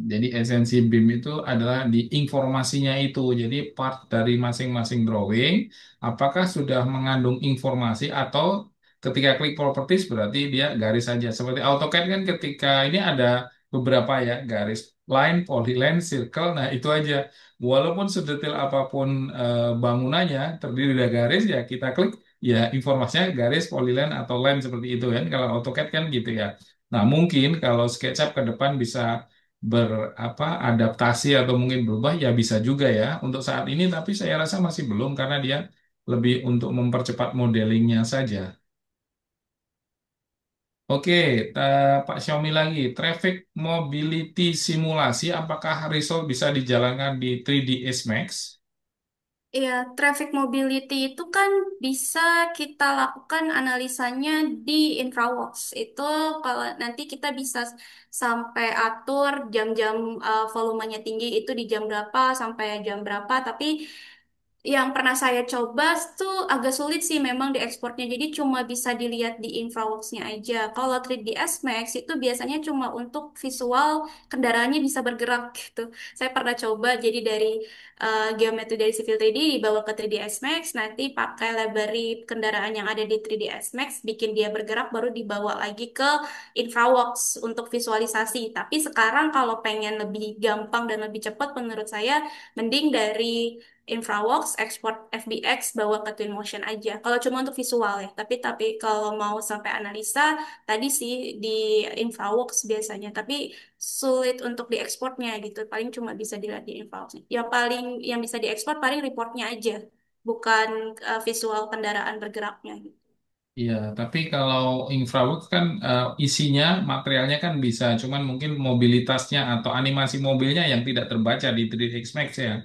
Jadi esensi BIM itu adalah di informasinya itu. Jadi part dari masing-masing drawing, apakah sudah mengandung informasi atau ketika klik properties berarti dia garis saja. Seperti AutoCAD kan ketika ini ada beberapa ya garis line, polyline, circle. Nah itu aja. Walaupun sedetail apapun bangunannya terdiri dari garis ya kita klik ya informasinya garis, polyline atau line seperti itu kan. Kalau AutoCAD kan gitu ya. Nah, mungkin kalau SketchUp ke depan bisa berapa adaptasi atau mungkin berubah ya bisa juga ya untuk saat ini, tapi saya rasa masih belum karena dia lebih untuk mempercepat modelingnya saja. Oke, Pak Xiaomi lagi. Traffic Mobility Simulasi, apakah Result bisa dijalankan di 3ds Max? Iya, traffic mobility itu kan bisa kita lakukan analisanya di InfraWorks. Itu kalau nanti kita bisa sampai atur jam-jam volumenya tinggi itu di jam berapa sampai jam berapa. Tapi yang pernah saya coba tuh agak sulit sih memang diekspornya. Jadi cuma bisa dilihat di InfraWorks-nya aja. Kalau 3ds Max itu biasanya cuma untuk visual kendaraannya bisa bergerak gitu. Saya pernah coba jadi dari geometri dari Civil 3D dibawa ke 3ds Max, nanti pakai library kendaraan yang ada di 3ds Max, bikin dia bergerak baru dibawa lagi ke InfraWorks untuk visualisasi. Tapi sekarang kalau pengen lebih gampang dan lebih cepat menurut saya mending dari InfraWorks, export FBX, bawa ke Twinmotion aja. Kalau cuma untuk visual ya. Tapi kalau mau sampai analisa, tadi sih di InfraWorks biasanya. Tapi sulit untuk diekspornya gitu. Paling cuma bisa dilihat di InfraWorks. Yang paling yang bisa diekspor paling reportnya aja, bukan visual kendaraan bergeraknya gitu. Iya, tapi kalau infraworks kan isinya, materialnya kan bisa, cuman mungkin mobilitasnya atau animasi mobilnya yang tidak terbaca di 3ds Max ya.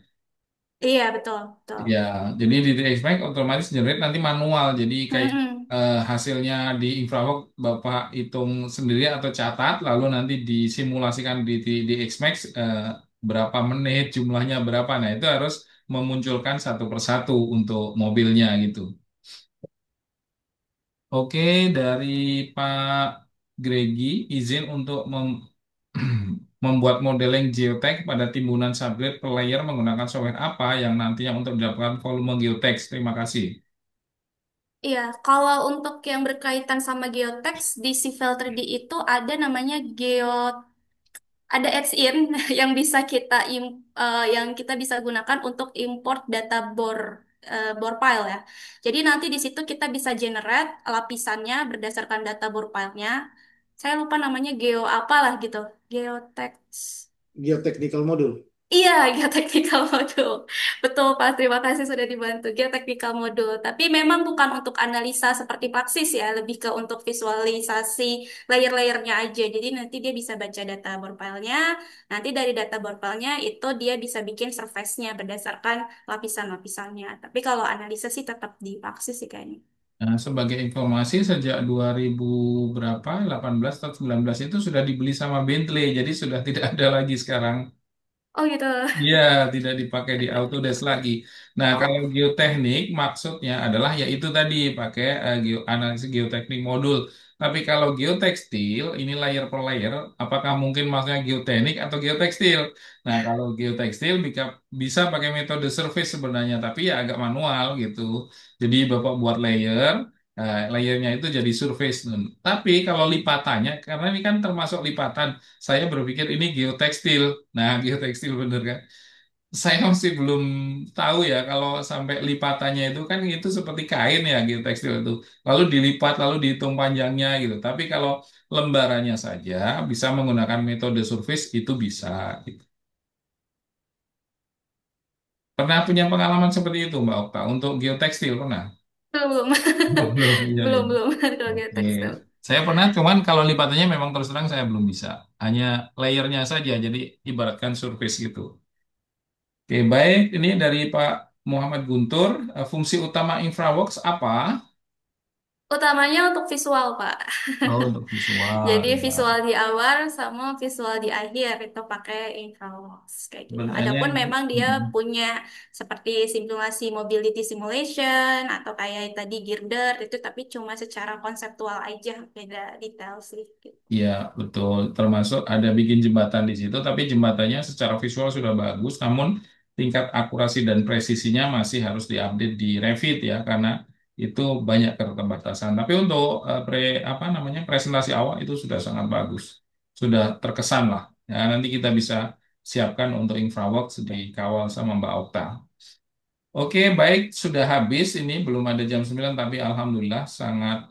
Iya, betul, betul. Ya, jadi di DXMax otomatis generate nanti manual. Jadi kayak Mm-mm. hasilnya di Infrawork Bapak hitung sendiri atau catat, lalu nanti disimulasikan di DXMax berapa menit, jumlahnya berapa. Nah, itu harus memunculkan satu persatu untuk mobilnya gitu. Oke, dari Pak Gregi, izin untuk membuat modeling geotag pada timbunan subgrade per layer menggunakan software apa yang nantinya untuk dilakukan volume geotag. Terima kasih. Iya, kalau untuk yang berkaitan sama geotex di Civil 3D itu ada namanya ada add-in yang bisa yang kita bisa gunakan untuk import data bore file ya. Jadi nanti di situ kita bisa generate lapisannya berdasarkan data bore filenya. Saya lupa namanya geo apalah gitu. Geotex. Geotechnical modul. Iya, geotechnical module. Betul, Pak. Terima kasih sudah dibantu. Geotechnical module. Tapi memang bukan untuk analisa seperti Praxis ya, lebih ke untuk visualisasi layer-layernya aja. Jadi nanti dia bisa baca data bore file-nya. Nanti dari data bore file-nya itu dia bisa bikin surface-nya berdasarkan lapisan-lapisannya. Tapi kalau analisa sih tetap di Praxis sih kayaknya. Nah, sebagai informasi sejak 2000 berapa 18 atau 19 itu sudah dibeli sama Bentley, jadi sudah tidak ada lagi sekarang. Oh gitu. Iya, tidak dipakai di Autodesk lagi. Nah, kalau geoteknik maksudnya adalah yaitu tadi pakai analisis geoteknik modul. Tapi kalau geotekstil, ini layer per layer, apakah mungkin maksudnya geoteknik atau geotekstil? Nah, kalau geotekstil bisa pakai metode surface sebenarnya, tapi ya agak manual gitu. Jadi Bapak buat layer, layernya itu jadi surface. Tapi kalau lipatannya, karena ini kan termasuk lipatan, saya berpikir ini geotekstil. Nah, geotekstil bener kan? Saya masih belum tahu ya kalau sampai lipatannya itu kan itu seperti kain ya geotekstil itu. Lalu dilipat lalu dihitung panjangnya gitu. Tapi kalau lembarannya saja bisa menggunakan metode surface itu bisa gitu. Pernah punya pengalaman seperti itu Mbak Okta untuk geotekstil pernah? Belum. Oh, belum, iya, iya. Belum kalau Oke. geotekstil. Saya pernah, cuman kalau lipatannya memang terus terang saya belum bisa. Hanya layernya saja, jadi ibaratkan surface gitu. Oke, baik. Ini dari Pak Muhammad Guntur. Fungsi utama InfraWorks apa? Utamanya untuk visual, Pak. Oh, untuk visual. Jadi Ya. visual di awal sama visual di akhir itu pakai infraworks kayak gitu. Sebenarnya, Adapun memang dia mm, punya seperti simulasi mobility simulation atau kayak tadi girder itu tapi cuma secara konseptual aja, beda detail sih gitu. ya betul. Termasuk ada bikin jembatan di situ, tapi jembatannya secara visual sudah bagus, namun tingkat akurasi dan presisinya masih harus diupdate di Revit ya, karena itu banyak keterbatasan. Tapi untuk apa namanya presentasi awal itu sudah sangat bagus, sudah terkesan lah. Ya, nanti kita bisa siapkan untuk InfraWorks dikawal sama Mbak Okta. Oke, baik, sudah habis. Ini belum ada jam 9, tapi Alhamdulillah sangat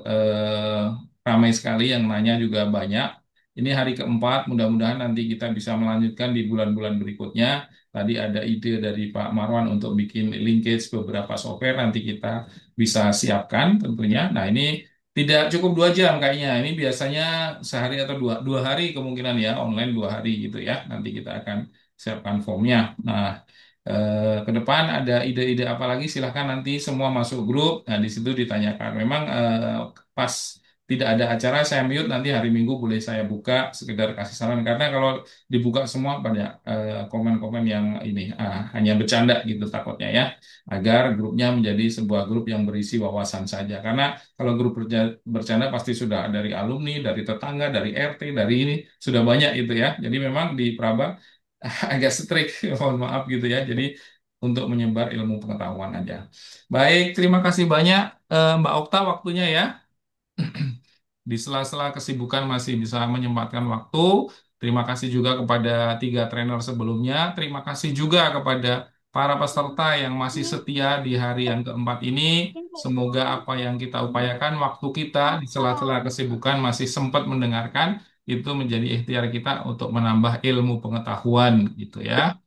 ramai sekali yang nanya juga banyak. Ini hari keempat, mudah-mudahan nanti kita bisa melanjutkan di bulan-bulan berikutnya. Tadi ada ide dari Pak Marwan untuk bikin linkage beberapa software, nanti kita bisa siapkan tentunya. Nah, ini tidak cukup 2 jam kayaknya. Ini biasanya sehari atau dua hari kemungkinan ya, online 2 hari gitu ya. Nanti kita akan siapkan formnya. Nah, ke depan ada ide-ide apa lagi silahkan nanti semua masuk grup. Nah, di situ ditanyakan. Memang pas tidak ada acara saya mute nanti hari Minggu boleh saya buka sekedar kasih saran karena kalau dibuka semua banyak komen-komen yang ini hanya bercanda gitu takutnya ya agar grupnya menjadi sebuah grup yang berisi wawasan saja karena kalau grup bercanda pasti sudah dari alumni, dari tetangga, dari RT, dari ini sudah banyak itu ya. Jadi memang di Praba agak strict, mohon maaf gitu ya. Jadi untuk menyebar ilmu pengetahuan aja. Baik, terima kasih banyak Mbak Okta waktunya ya. Di sela-sela kesibukan masih bisa menyempatkan waktu. Terima kasih juga kepada 3 trainer sebelumnya. Terima kasih juga kepada para peserta yang masih setia di hari yang keempat ini. Semoga apa yang kita upayakan, waktu kita di sela-sela kesibukan masih sempat mendengarkan, itu menjadi ikhtiar kita untuk menambah ilmu pengetahuan gitu ya.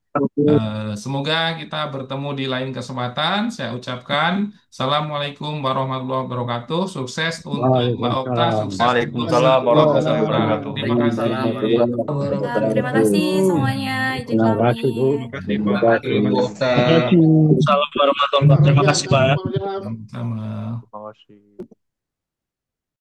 Semoga kita bertemu di lain kesempatan. Saya ucapkan Assalamualaikum warahmatullahi wabarakatuh. Sukses untuk Mbak Okta, Waalaikumsalam. sukses untuk Waalaikumsalam seluruh warahmatullahi peserta. wabarakatuh. Terima kasih. Waalaikumsalam warahmatullahi Siap, terima wabarakatuh. kasih semuanya. Izin Terima kasih, Bu. pamit. Terima kasih, Terima Pak. kasih Terima Bu kasih. Okta. Terima kasih. Assalamualaikum warahmatullahi Pak wabarakatuh. Terima Rojak, kasih, sama Pak. Pak Rojak. Sama-sama. Terima kasih.